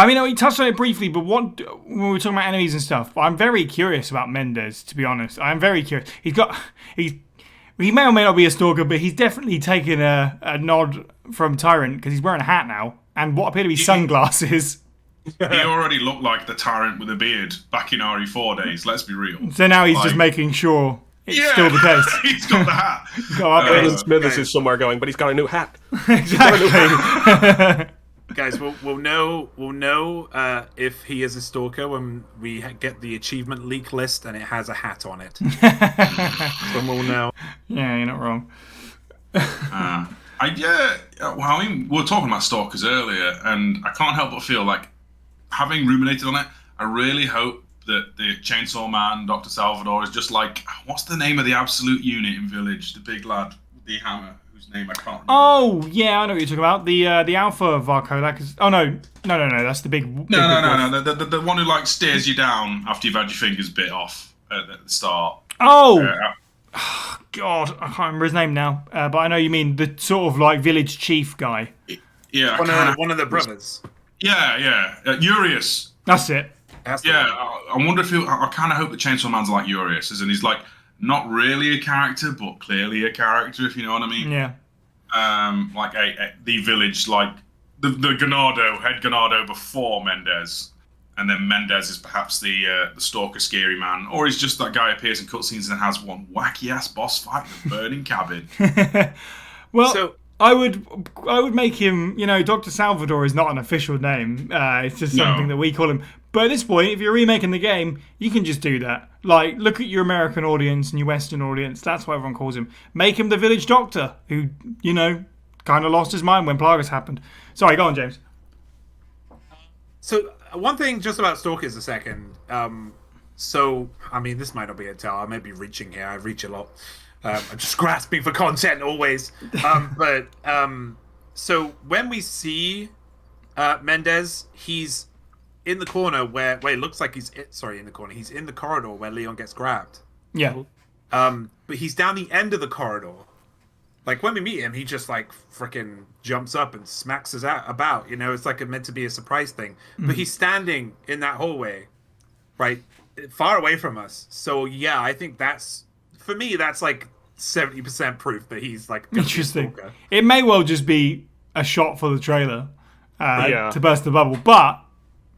mean, we touched on it briefly, but when we were talking about enemies and stuff, I'm very curious about Mendez, to be honest. I'm very curious. He may or may not be a stalker, but he's definitely taken a nod from Tyrant, because he's wearing a hat now and what appear to be sunglasses. He already looked like the Tyrant with a beard back in RE4 days, let's be real. So now he's just making sure it's still the case. He's got the hat. Brandon Smithers is somewhere going, but he's got a new hat. Exactly. Guys, we'll know if he is a stalker when we get the achievement leak list and it has a hat on it. Then we'll know. Yeah, you're not wrong. I mean, we were talking about stalkers earlier, and I can't help but feel like, having ruminated on it, I really hope that the Chainsaw Man, Dr. Salvador, is just like, what's the name of the absolute unit in Village? The big lad with the hammer, whose name I can't remember. Oh, yeah, I know what you're talking about. The Alpha Varkolak. Oh, no, that's the big... No. The one who, like, stares you down after you've had your fingers bit off at the start. Oh! God, I can't remember his name now. But I know you mean the sort of, like, village chief guy. Yeah. One of the brothers. Yeah. Urias. That's it. I wonder if I kind of hope that Chainsaw Man's like Urias, as in he's like not really a character, but clearly a character, if you know what I mean. Yeah. Like the village, like the Ganado, head Ganado before Mendez, and then Mendez is perhaps the stalker, scary man, or he's just that guy who appears in cutscenes and has one wacky ass boss fight in a burning cabin. Well. I would make him, Dr. Salvador is not an official name. It's just something that we call him. But at this point, if you're remaking the game, you can just do that. Like, look at your American audience and your Western audience. That's what everyone calls him. Make him the village doctor who, kind of lost his mind when Plagas happened. Sorry, go on, James. So, one thing just about stalkers a second. So, I mean, this might not be a tell. I may be reaching here. I reach a lot. I'm just grasping for content always. So when we see Mendez, he's in the corner where it looks like he's in the corner. He's in the corridor where Leon gets grabbed. Yeah. But he's down the end of the corridor. Like when we meet him, he just like freaking jumps up and smacks us about. It's like meant to be a surprise thing. But he's standing in that hallway, right, far away from us. So yeah, I think for me, that's like 70% proof that he's like interesting. It may well just be a shot for the trailer to burst the bubble, but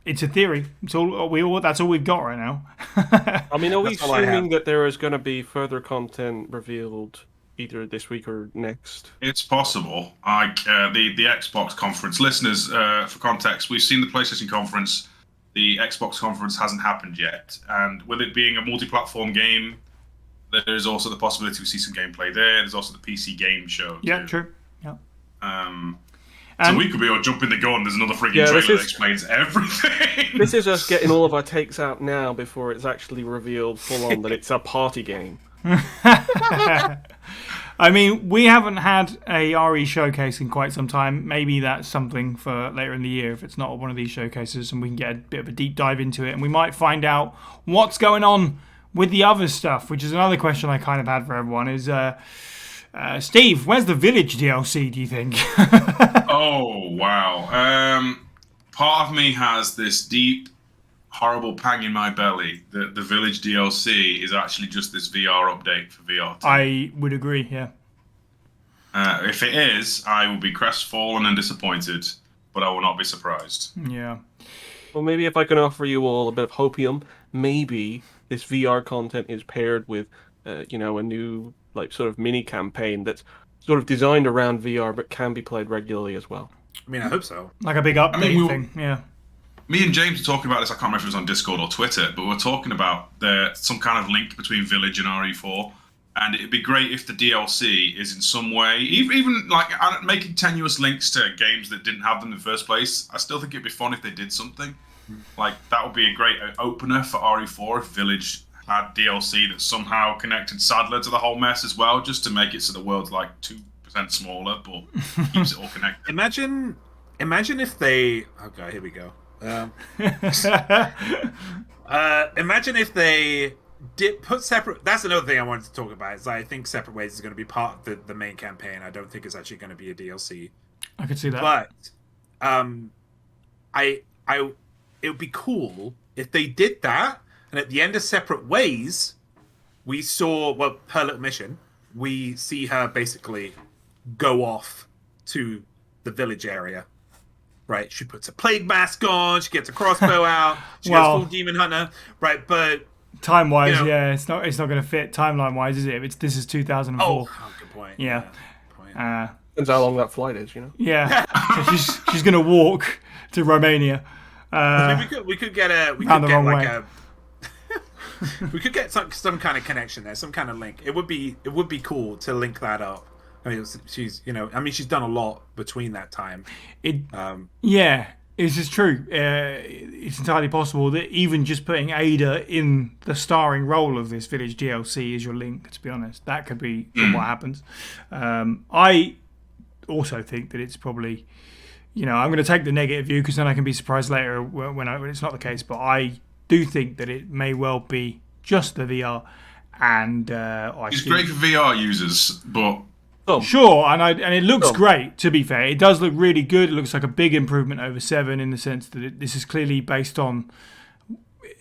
it's a theory. That's all we've got right now. I mean, are we assuming that there is going to be further content revealed either this week or next? It's possible. The Xbox conference, listeners, for context, we've seen the PlayStation conference. The Xbox conference hasn't happened yet, and with it being a multi-platform game, there's also the possibility we see some gameplay there. There's also the PC game show. Yeah, true. Yeah. So we could be all jumping the gun. There's another frigging trailer that explains everything. This is us getting all of our takes out now before it's actually revealed full on that it's a party game. I mean, we haven't had a RE showcase in quite some time. Maybe that's something for later in the year if it's not one of these showcases, and we can get a bit of a deep dive into it, and we might find out what's going on with the other stuff, which is another question I kind of had for everyone, is Steve, where's the Village DLC? Do you think? Oh wow. Part of me has this deep, horrible pang in my belly that the Village DLC is actually just this VR update for VR2. I would agree. Yeah. If it is, I will be crestfallen and disappointed, but I will not be surprised. Yeah. Well, maybe if I can offer you all a bit of hopium, maybe this VR content is paired with, a new like sort of mini campaign that's sort of designed around VR but can be played regularly as well. I mean, I hope so. Like a big update thing. Yeah. Me and James were talking about this. I can't remember if it was on Discord or Twitter, but we're talking about some kind of link between Village and RE4. And it'd be great if the DLC is in some way, even like making tenuous links to games that didn't have them in the first place. I still think it'd be fun if they did something. Like, that would be a great opener for RE4 if Village had DLC that somehow connected Sadler to the whole mess as well, just to make it so the world's like 2% smaller, but keeps it all connected. Imagine if they... Oh, God, here we go. Imagine if they... did put separate. That's another thing I wanted to talk about. Is I think Separate Ways is going to be part of the main campaign. I don't think it's actually going to be a DLC. I could see that. But, it would be cool if they did that, and at the end of Separate Ways, we saw her little mission. We see her basically go off to the village area. Right, she puts a plague mask on. She gets a crossbow out. She goes full demon hunter. Right, but. Time-wise, yeah, it's not going to fit timeline-wise, is it? This is 2004. Oh, good point. Yeah. Depends how long that flight is, Yeah. So she's going to walk to Romania. We could get we could get some kind of connection there, some kind of link. It would be cool to link that up. I mean, she's done a lot between that time. Yeah. This is true. It's entirely possible that even just putting Ada in the starring role of this Village DLC is your link, to be honest. That could be what happens. I also think that it's probably, I'm going to take the negative view because then I can be surprised later when it's not the case. But I do think that it may well be just the VR. And it's great for VR users, but... Sure, and it looks great, to be fair. It does look really good. It looks like a big improvement over 7 in the sense that this is clearly based on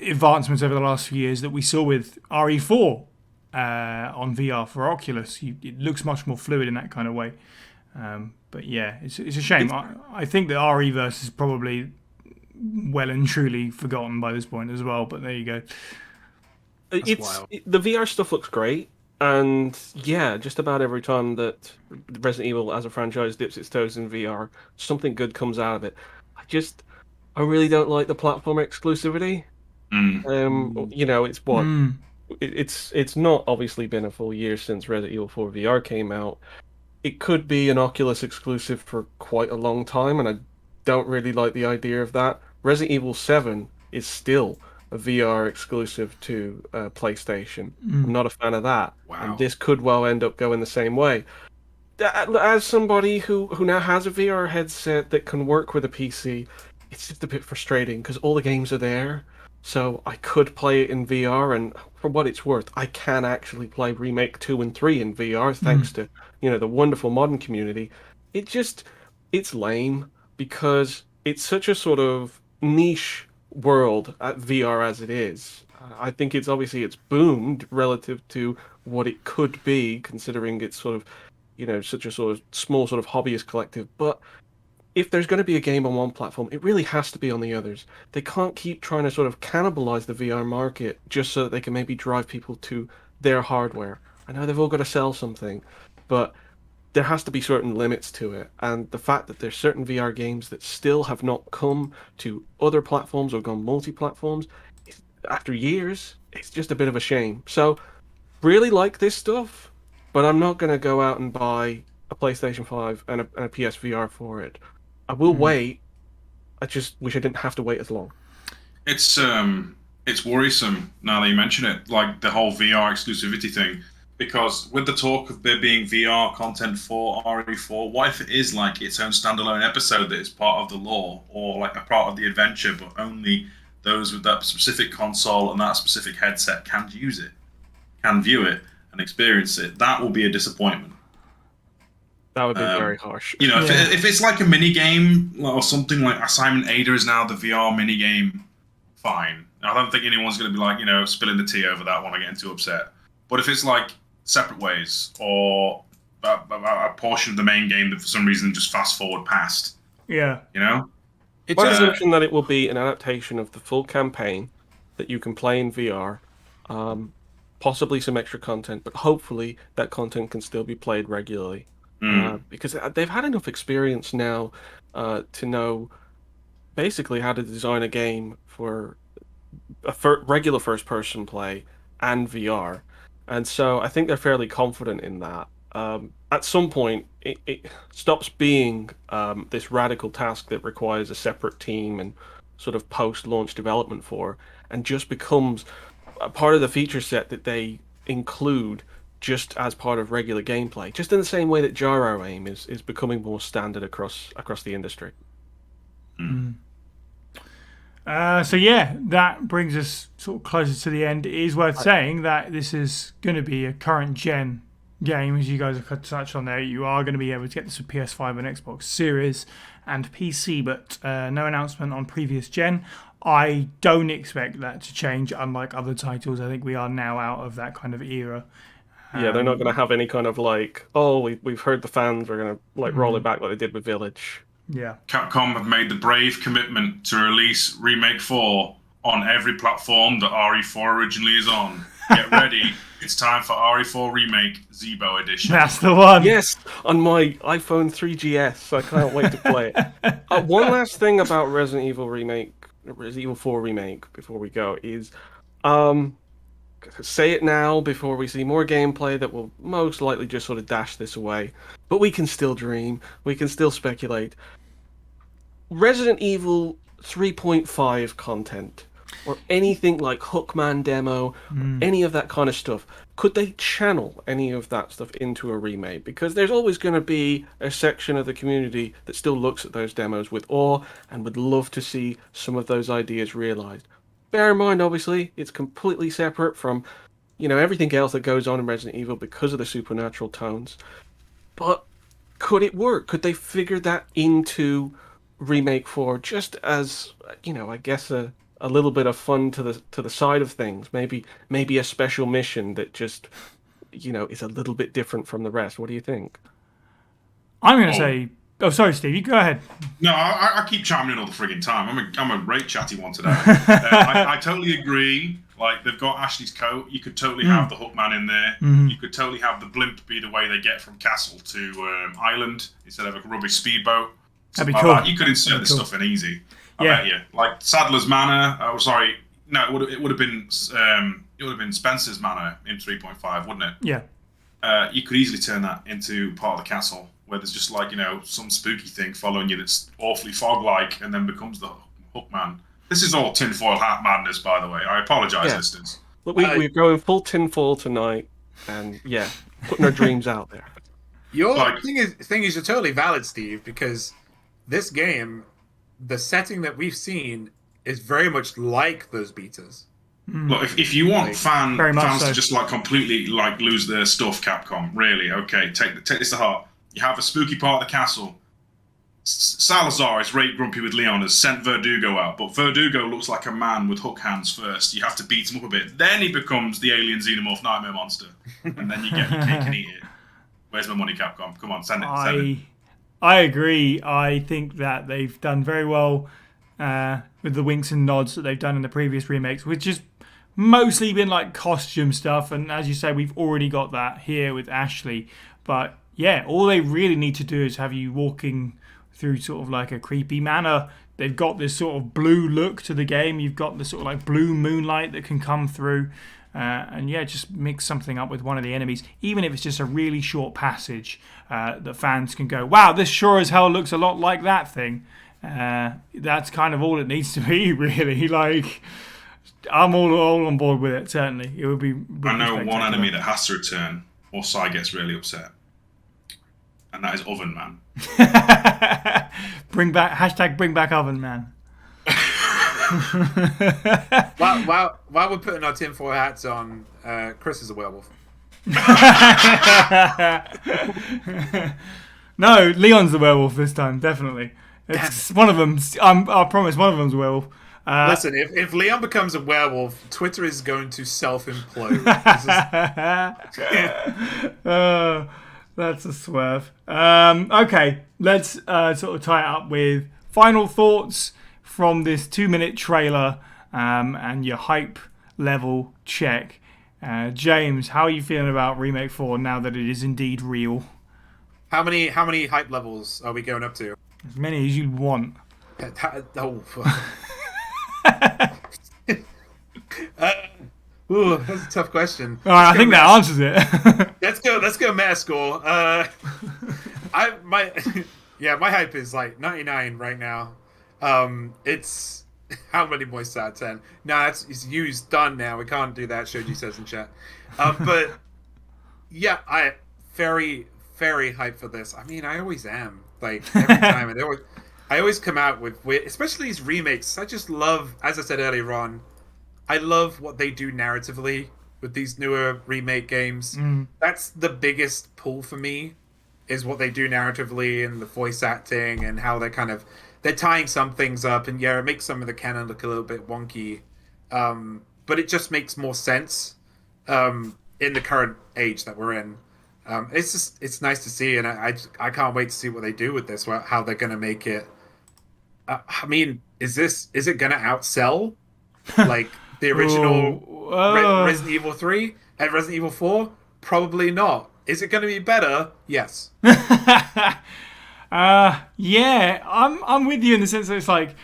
advancements over the last few years that we saw with RE4 on VR for Oculus. It looks much more fluid in that kind of way. But yeah, it's a shame. I think the RE-verse is probably well and truly forgotten by this point as well, but there you go. The VR stuff looks great. And yeah, just about every time that Resident Evil as a franchise dips its toes in VR, something good comes out of it. I really don't like the platform exclusivity. It's not obviously been a full year since Resident Evil 4 VR came out. It could be an Oculus exclusive for quite a long time, and I don't really like the idea of that. Resident Evil 7 is still a VR exclusive to PlayStation. I'm not a fan of that. Wow. And this could well end up going the same way. As somebody who now has a VR headset that can work with a PC, it's just a bit frustrating because all the games are there. So I could play it in VR, and for what it's worth, I can actually play Remake 2 and 3 in VR thanks to, the wonderful modern community. It's lame because it's such a sort of niche world at VR as it is. I think it's boomed relative to what it could be, considering it's sort of, such a sort of small sort of hobbyist collective. But if there's going to be a game on one platform, it really has to be on the others. They can't keep trying to sort of cannibalize the VR market just so that they can maybe drive people to their hardware. I know they've all got to sell something, but there has to be certain limits to it, and the fact that there's certain VR games that still have not come to other platforms or gone multi-platforms after years, it's just a bit of a shame. So, really like this stuff, but I'm not going to go out and buy a PlayStation 5 and a PSVR for it. I will wait. I just wish I didn't have to wait as long. It's worrisome now that you mention it, like the whole VR exclusivity thing. Because with the talk of there being VR content for RE4, what if it is like its own standalone episode that is part of the lore, or like a part of the adventure, but only those with that specific console and that specific headset can use it, can view it and experience it. That will be a disappointment. That would be very harsh. You know, if it's like a mini game or something like Assignment Ada is now the VR mini game, fine. I don't think anyone's going to be like, you know, spilling the tea over that one or getting too upset. But if it's like Separate Ways or a portion of the main game that for some reason just fast forward past, you know, It's my assumption that it will be an adaptation of the full campaign that you can play in VR, possibly some extra content, but hopefully that content can still be played regularly. Because they've had enough experience now to know basically how to design a game for a regular first-person play and VR. And so I think they're fairly confident in that. At some point, it stops being this radical task that requires a separate team and sort of post-launch development for, and just becomes a part of the feature set that they include just as part of regular gameplay, just in the same way that gyro aim is becoming more standard across the industry. So yeah, that brings us sort of closer to the end. It is worth saying that this is going to be a current gen game, as you guys have touched on there. You are going to be able to get this with PS5 and Xbox Series and PC, but no announcement on previous gen. I don't expect that to change, unlike other titles. I think we are now out of that kind of era. Yeah, they're not going to have any kind of like, oh, we've heard the fans, we're going to like roll it back like they did with Village. Yeah. Capcom have made the brave commitment to release Remake 4 on every platform that RE4 originally is on. Get ready. It's time for RE4 Remake Zeebo Edition. That's the one. Yes, on my iPhone 3GS. I can't wait to play it. One last thing about Resident Evil 4 Remake before we go is, say it now before we see more gameplay that will most likely just sort of dash this away. But we can still dream. We can still speculate. Resident Evil 3.5 content, or anything like Hookman demo, any of that kind of stuff, could they channel any of that stuff into a remake? Because there's always going to be a section of the community that still looks at those demos with awe and would love to see some of those ideas realized. Bear in mind, obviously, it's completely separate from, everything else that goes on in Resident Evil because of the supernatural tones. But could it work? Could they figure that into Remake 4 just as, I guess a little bit of fun to the side of things? Maybe a special mission that just, is a little bit different from the rest. What do you think? I'm going to say... Oh, sorry, Steve. You go ahead. No, I keep chiming in all the frigging time. I'm a great chatty one today. I totally agree. Like, they've got Ashley's coat. You could totally have the Hookman in there. You could totally have the blimp be the way they get from castle to island instead of a rubbish speedboat. That'd be cool. Like that. You could insert this stuff in easy. I bet you. Like Sadler's Manor. It would have been Spencer's Manor in 3.5, wouldn't it? Yeah. You could easily turn that into part of the castle, where there's just like, some spooky thing following you that's awfully fog-like and then becomes the Hookman. This is all tinfoil hat madness, by the way. I apologise, listeners. Look, we're going full tinfoil tonight, and putting our dreams out there. Your thing is you're totally valid, Steve, because this game, the setting that we've seen is very much like those betas. Look, if you want fans so. to just like completely like lose their stuff, Capcom, really, okay, take this to heart. You have a spooky part of the castle. Salazar is right grumpy with Leon, has sent Verdugo out, but Verdugo looks like a man with hook hands first. You have to beat him up a bit. Then he becomes the alien xenomorph nightmare monster. And then you get your cake and eat it. Where's my money, Capcom? Come on, send it. I agree. I think that they've done very well with the winks and nods that they've done in the previous remakes, which has mostly been like costume stuff. And as you say, we've already got that here with Ashley. But yeah, all they really need to do is have you walking through sort of like a creepy manor. They've got this sort of blue look to the game. You've got this sort of like blue moonlight that can come through. Just mix something up with one of the enemies. Even if it's just a really short passage that fans can go, wow, this sure as hell looks a lot like that thing. That's kind of all it needs to be, really. Like, I'm all on board with it, certainly. It would be really I know one enemy that has to return, or Sai gets really upset. And that is Oven Man. Bring back Oven Man. While we're putting our tinfoil hats on, Chris is a werewolf. No, Leon's the werewolf this time, definitely. It's one of them. I promise, one of them's a werewolf. Listen, if Leon becomes a werewolf, Twitter is going to self-implode. That's a swerve. Okay, let's sort of tie it up with final thoughts from this 2-minute trailer and your hype level check. James, how are you feeling about Remake 4 now that it is indeed real? How many hype levels are we going up to? As many as you want. Oh. That's a tough question. All right, I think that answers it. Let's go Metascore. My hype is like 99 right now. It's how many voices out of 10? No, it's used, done now. We can't do that. Shoji says in chat. But yeah, I very hyped for this. I mean, I always am. Like every time, and I always come out with weird, especially these remakes. I just love, as I said earlier on, I love what they do narratively with these newer remake games. That's the biggest pull for me, is what they do narratively and the voice acting and how they're tying some things up. And yeah, it makes some of the canon look a little bit wonky, but it just makes more sense in the current age that we're in. It's nice to see, and I can't wait to see what they do with this. How they're gonna make it. I mean, is it gonna outsell like the original Resident Evil 3 and Resident Evil 4? Probably not. Is it gonna be better? Yes. Yeah, I'm with you in the sense that it's like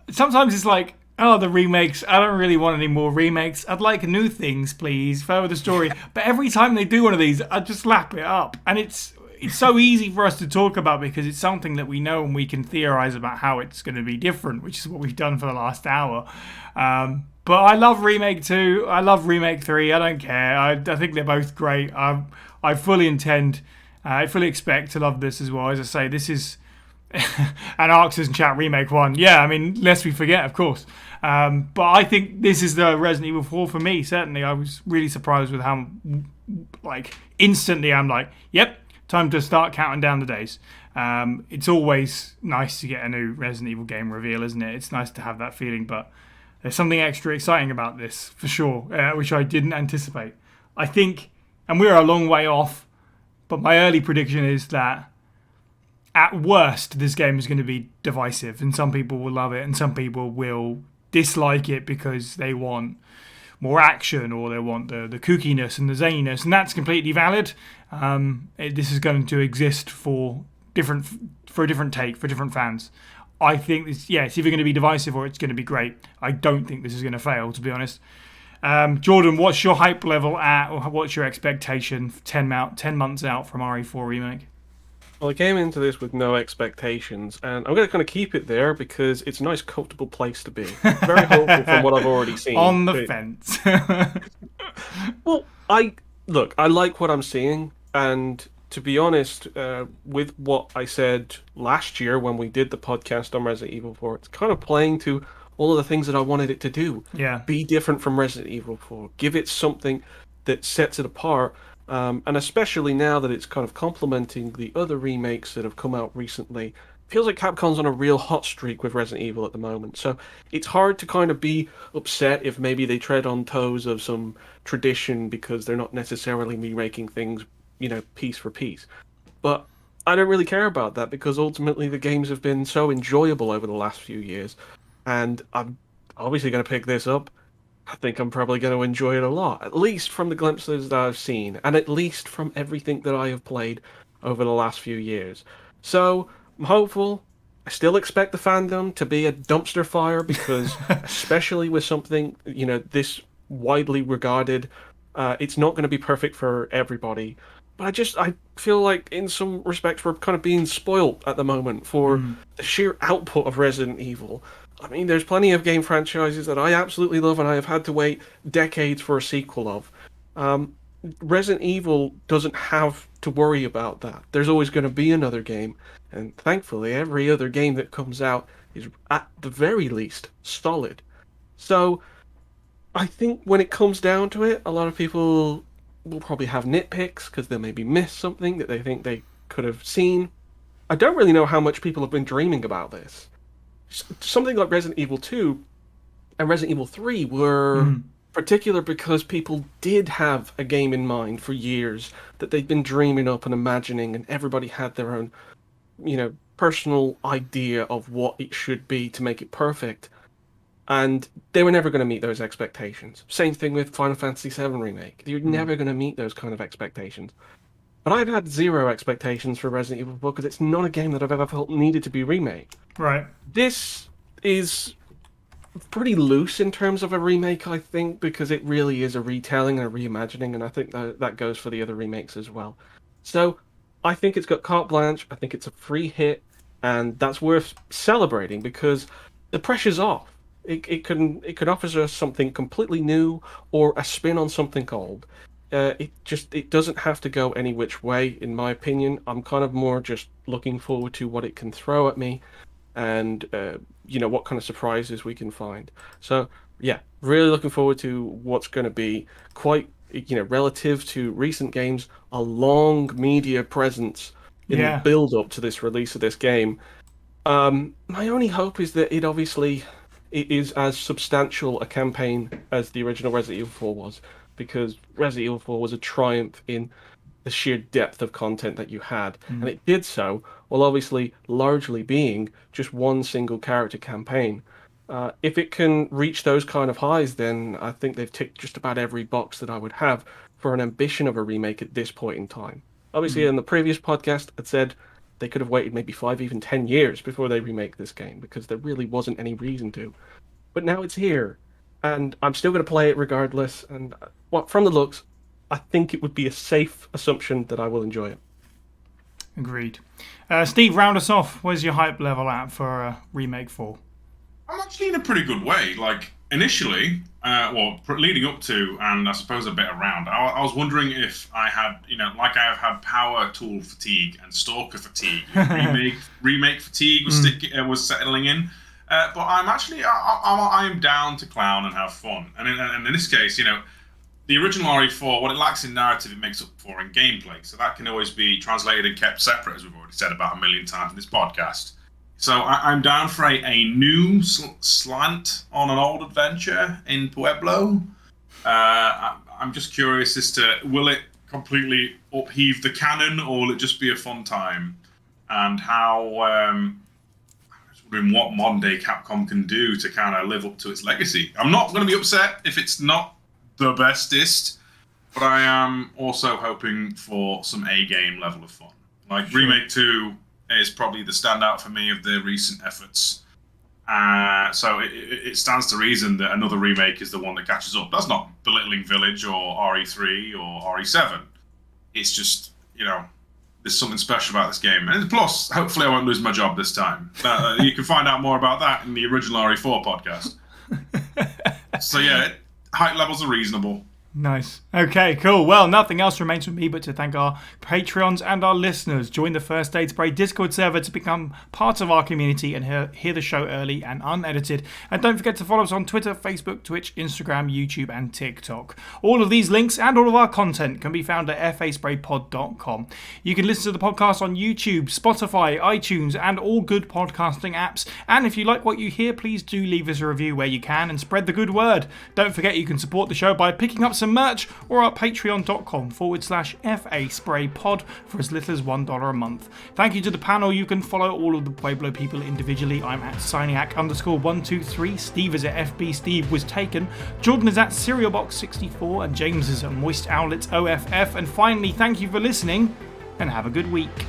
sometimes it's like, oh, the remakes, I don't really want any more remakes. I'd like new things, please. Further the story. But every time they do one of these, I just lap it up. And it's so easy for us to talk about because it's something that we know and we can theorize about how it's going to be different, which is what we've done for the last hour. But I love Remake 2. I love Remake 3. I don't care. I think they're both great. I fully expect to love this as well. As I say, this is... and Arx's in chat, Remake 1. Yeah, I mean, lest we forget, of course. But I think this is the Resident Evil 4 for me, certainly. I was really surprised with how, like, instantly I'm like, yep, time to start counting down the days. It's always nice to get a new Resident Evil game reveal, isn't it? It's nice to have that feeling, but there's something extra exciting about this, for sure, which I didn't anticipate. I think, and we're a long way off, but my early prediction is that at worst, this game is going to be divisive, and some people will love it, and some people will dislike it because they want more action or they want the kookiness and the zaniness, and that's completely valid. This is going to exist for a different take for different fans. I think it's either going to be divisive or it's going to be great. I don't think this is going to fail, to be honest. Jordan, what's your hype level at, or what's your expectation 10 months out from RE4 Remake? Well, I came into this with no expectations, and I'm going to kind of keep it there because it's a nice, comfortable place to be. Very hopeful from what I've already seen. On the fence. Well, I like what I'm seeing, and to be honest, with what I said last year when we did the podcast on Resident Evil 4, it's kind of playing to all of the things that I wanted it to do. Yeah. Be different from Resident Evil 4. Give it something that sets it apart. And especially now that it's kind of complementing the other remakes that have come out recently, feels like Capcom's on a real hot streak with Resident Evil at the moment. So it's hard to kind of be upset if maybe they tread on toes of some tradition because they're not necessarily remaking things, piece for piece. But I don't really care about that because ultimately the games have been so enjoyable over the last few years. And I'm obviously going to pick this up. I think I'm probably going to enjoy it a lot, at least from the glimpses that I've seen, and at least from everything that I have played over the last few years. So, I'm hopeful. I still expect the fandom to be a dumpster fire, because especially with something, this widely regarded, it's not going to be perfect for everybody. But I feel like in some respects we're kind of being spoilt at the moment for the sheer output of Resident Evil. I mean, there's plenty of game franchises that I absolutely love and I have had to wait decades for a sequel of. Resident Evil doesn't have to worry about that. There's always going to be another game, and thankfully every other game that comes out is at the very least solid. So I think when it comes down to it, a lot of people will probably have nitpicks because they'll maybe miss something that they think they could have seen. I don't really know how much people have been dreaming about this. Something like Resident Evil 2 and Resident Evil 3 were particular because people did have a game in mind for years that they'd been dreaming up and imagining, and everybody had their own, personal idea of what it should be to make it perfect. And they were never going to meet those expectations. Same thing with Final Fantasy VII Remake. You're never going to meet those kind of expectations. But I've had zero expectations for Resident Evil 4 because it's not a game that I've ever felt needed to be remade. Right. This is pretty loose in terms of a remake, I think, because it really is a retelling and a reimagining, and I think that goes for the other remakes as well. So I think it's got carte blanche. I think it's a free hit, and that's worth celebrating because the pressure's off. It can offer us something completely new or a spin on something old. It doesn't have to go any which way, in my opinion. I'm kind of more just looking forward to what it can throw at me, and what kind of surprises we can find. So yeah, really looking forward to what's going to be quite relative to recent games, a long media presence in the build up to this release of this game. My only hope is that it is as substantial a campaign as the original Resident Evil 4 was, because Resident Evil 4 was a triumph in the sheer depth of content that you had, and it did so while obviously largely being just one single character campaign. If it can reach those kind of highs, then I think they've ticked just about every box that I would have for an ambition of a remake at this point in time. Obviously, in the previous podcast, I'd said they could have waited maybe 5, even 10 years before they remake this game, because there really wasn't any reason to. But now it's here, and I'm still going to play it regardless, and from the looks, I think it would be a safe assumption that I will enjoy it. Agreed. Steve, round us off. Where's your hype level at for Remake 4? I'm actually in a pretty good way. Like, initially, leading up to, and I suppose a bit around, I was wondering if I had, like I have had power tool fatigue and stalker fatigue. Remake fatigue was settling in. But I'm actually, I am down to clown and have fun. And in this case, the original RE4, what it lacks in narrative, it makes up for in gameplay. So that can always be translated and kept separate, as we've already said about a million times in this podcast. So I'm down for a new slant on an old adventure in Pueblo. I'm just curious as to, will it completely upheave the canon, or will it just be a fun time? And how, I'm just wondering what modern day Capcom can do to kind of live up to its legacy. I'm not going to be upset if it's not the bestest, but I am also hoping for some A-game level of fun. Like, sure. Remake 2 is probably the standout for me of the recent efforts. So it stands to reason that another remake is the one that catches up. That's not belittling Village or RE3 or RE7. It's just, there's something special about this game. And plus, hopefully I won't lose my job this time. You can find out more about that in the original RE4 podcast. So yeah, hype levels are reasonable. Nice. Okay, cool. Well, nothing else remains for me but to thank our Patreons and our listeners. Join the First Aid Spray Discord server to become part of our community and hear the show early and unedited. And don't forget to follow us on Twitter, Facebook, Twitch, Instagram, YouTube, and TikTok. All of these links and all of our content can be found at faspraypod.com. You can listen to the podcast on YouTube, Spotify, iTunes, and all good podcasting apps. And if you like what you hear, please do leave us a review where you can and spread the good word. Don't forget you can support the show by picking up some merch or at patreon.com/FASprayPod for as little as $1 a month. Thank you to the panel. You can follow all of the Pueblo people individually. I'm at Signiac_123. Steve is at FB Steve Was Taken. Jordan is at Cerealbox64 and James is at Moist Owlet OFF. And finally, thank you for listening and have a good week.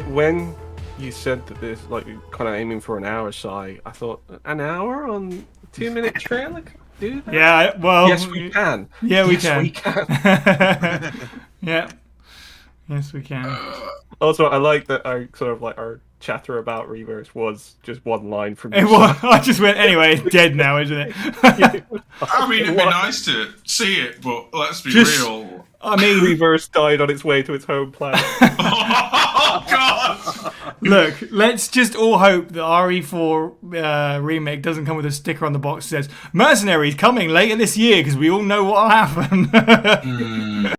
When you said that there's like kind of aiming for an hour, Si, I thought an hour on 2-minute trailer? Do that? Yeah, well, yes, we can. Yeah, we yes, can. We can. Yeah. Yes, we can. Also, I like that our chatter about Reverse was just one line from It you. was, I just went, anyway, it's dead now, isn't it? I mean, it'd be nice to see it, but let's be real. I mean, Reverse died on its way to its home planet. Oh, God! look, let's just all hope that RE4 Remake doesn't come with a sticker on the box that says, Mercenaries coming later this year, because we all know what'll happen.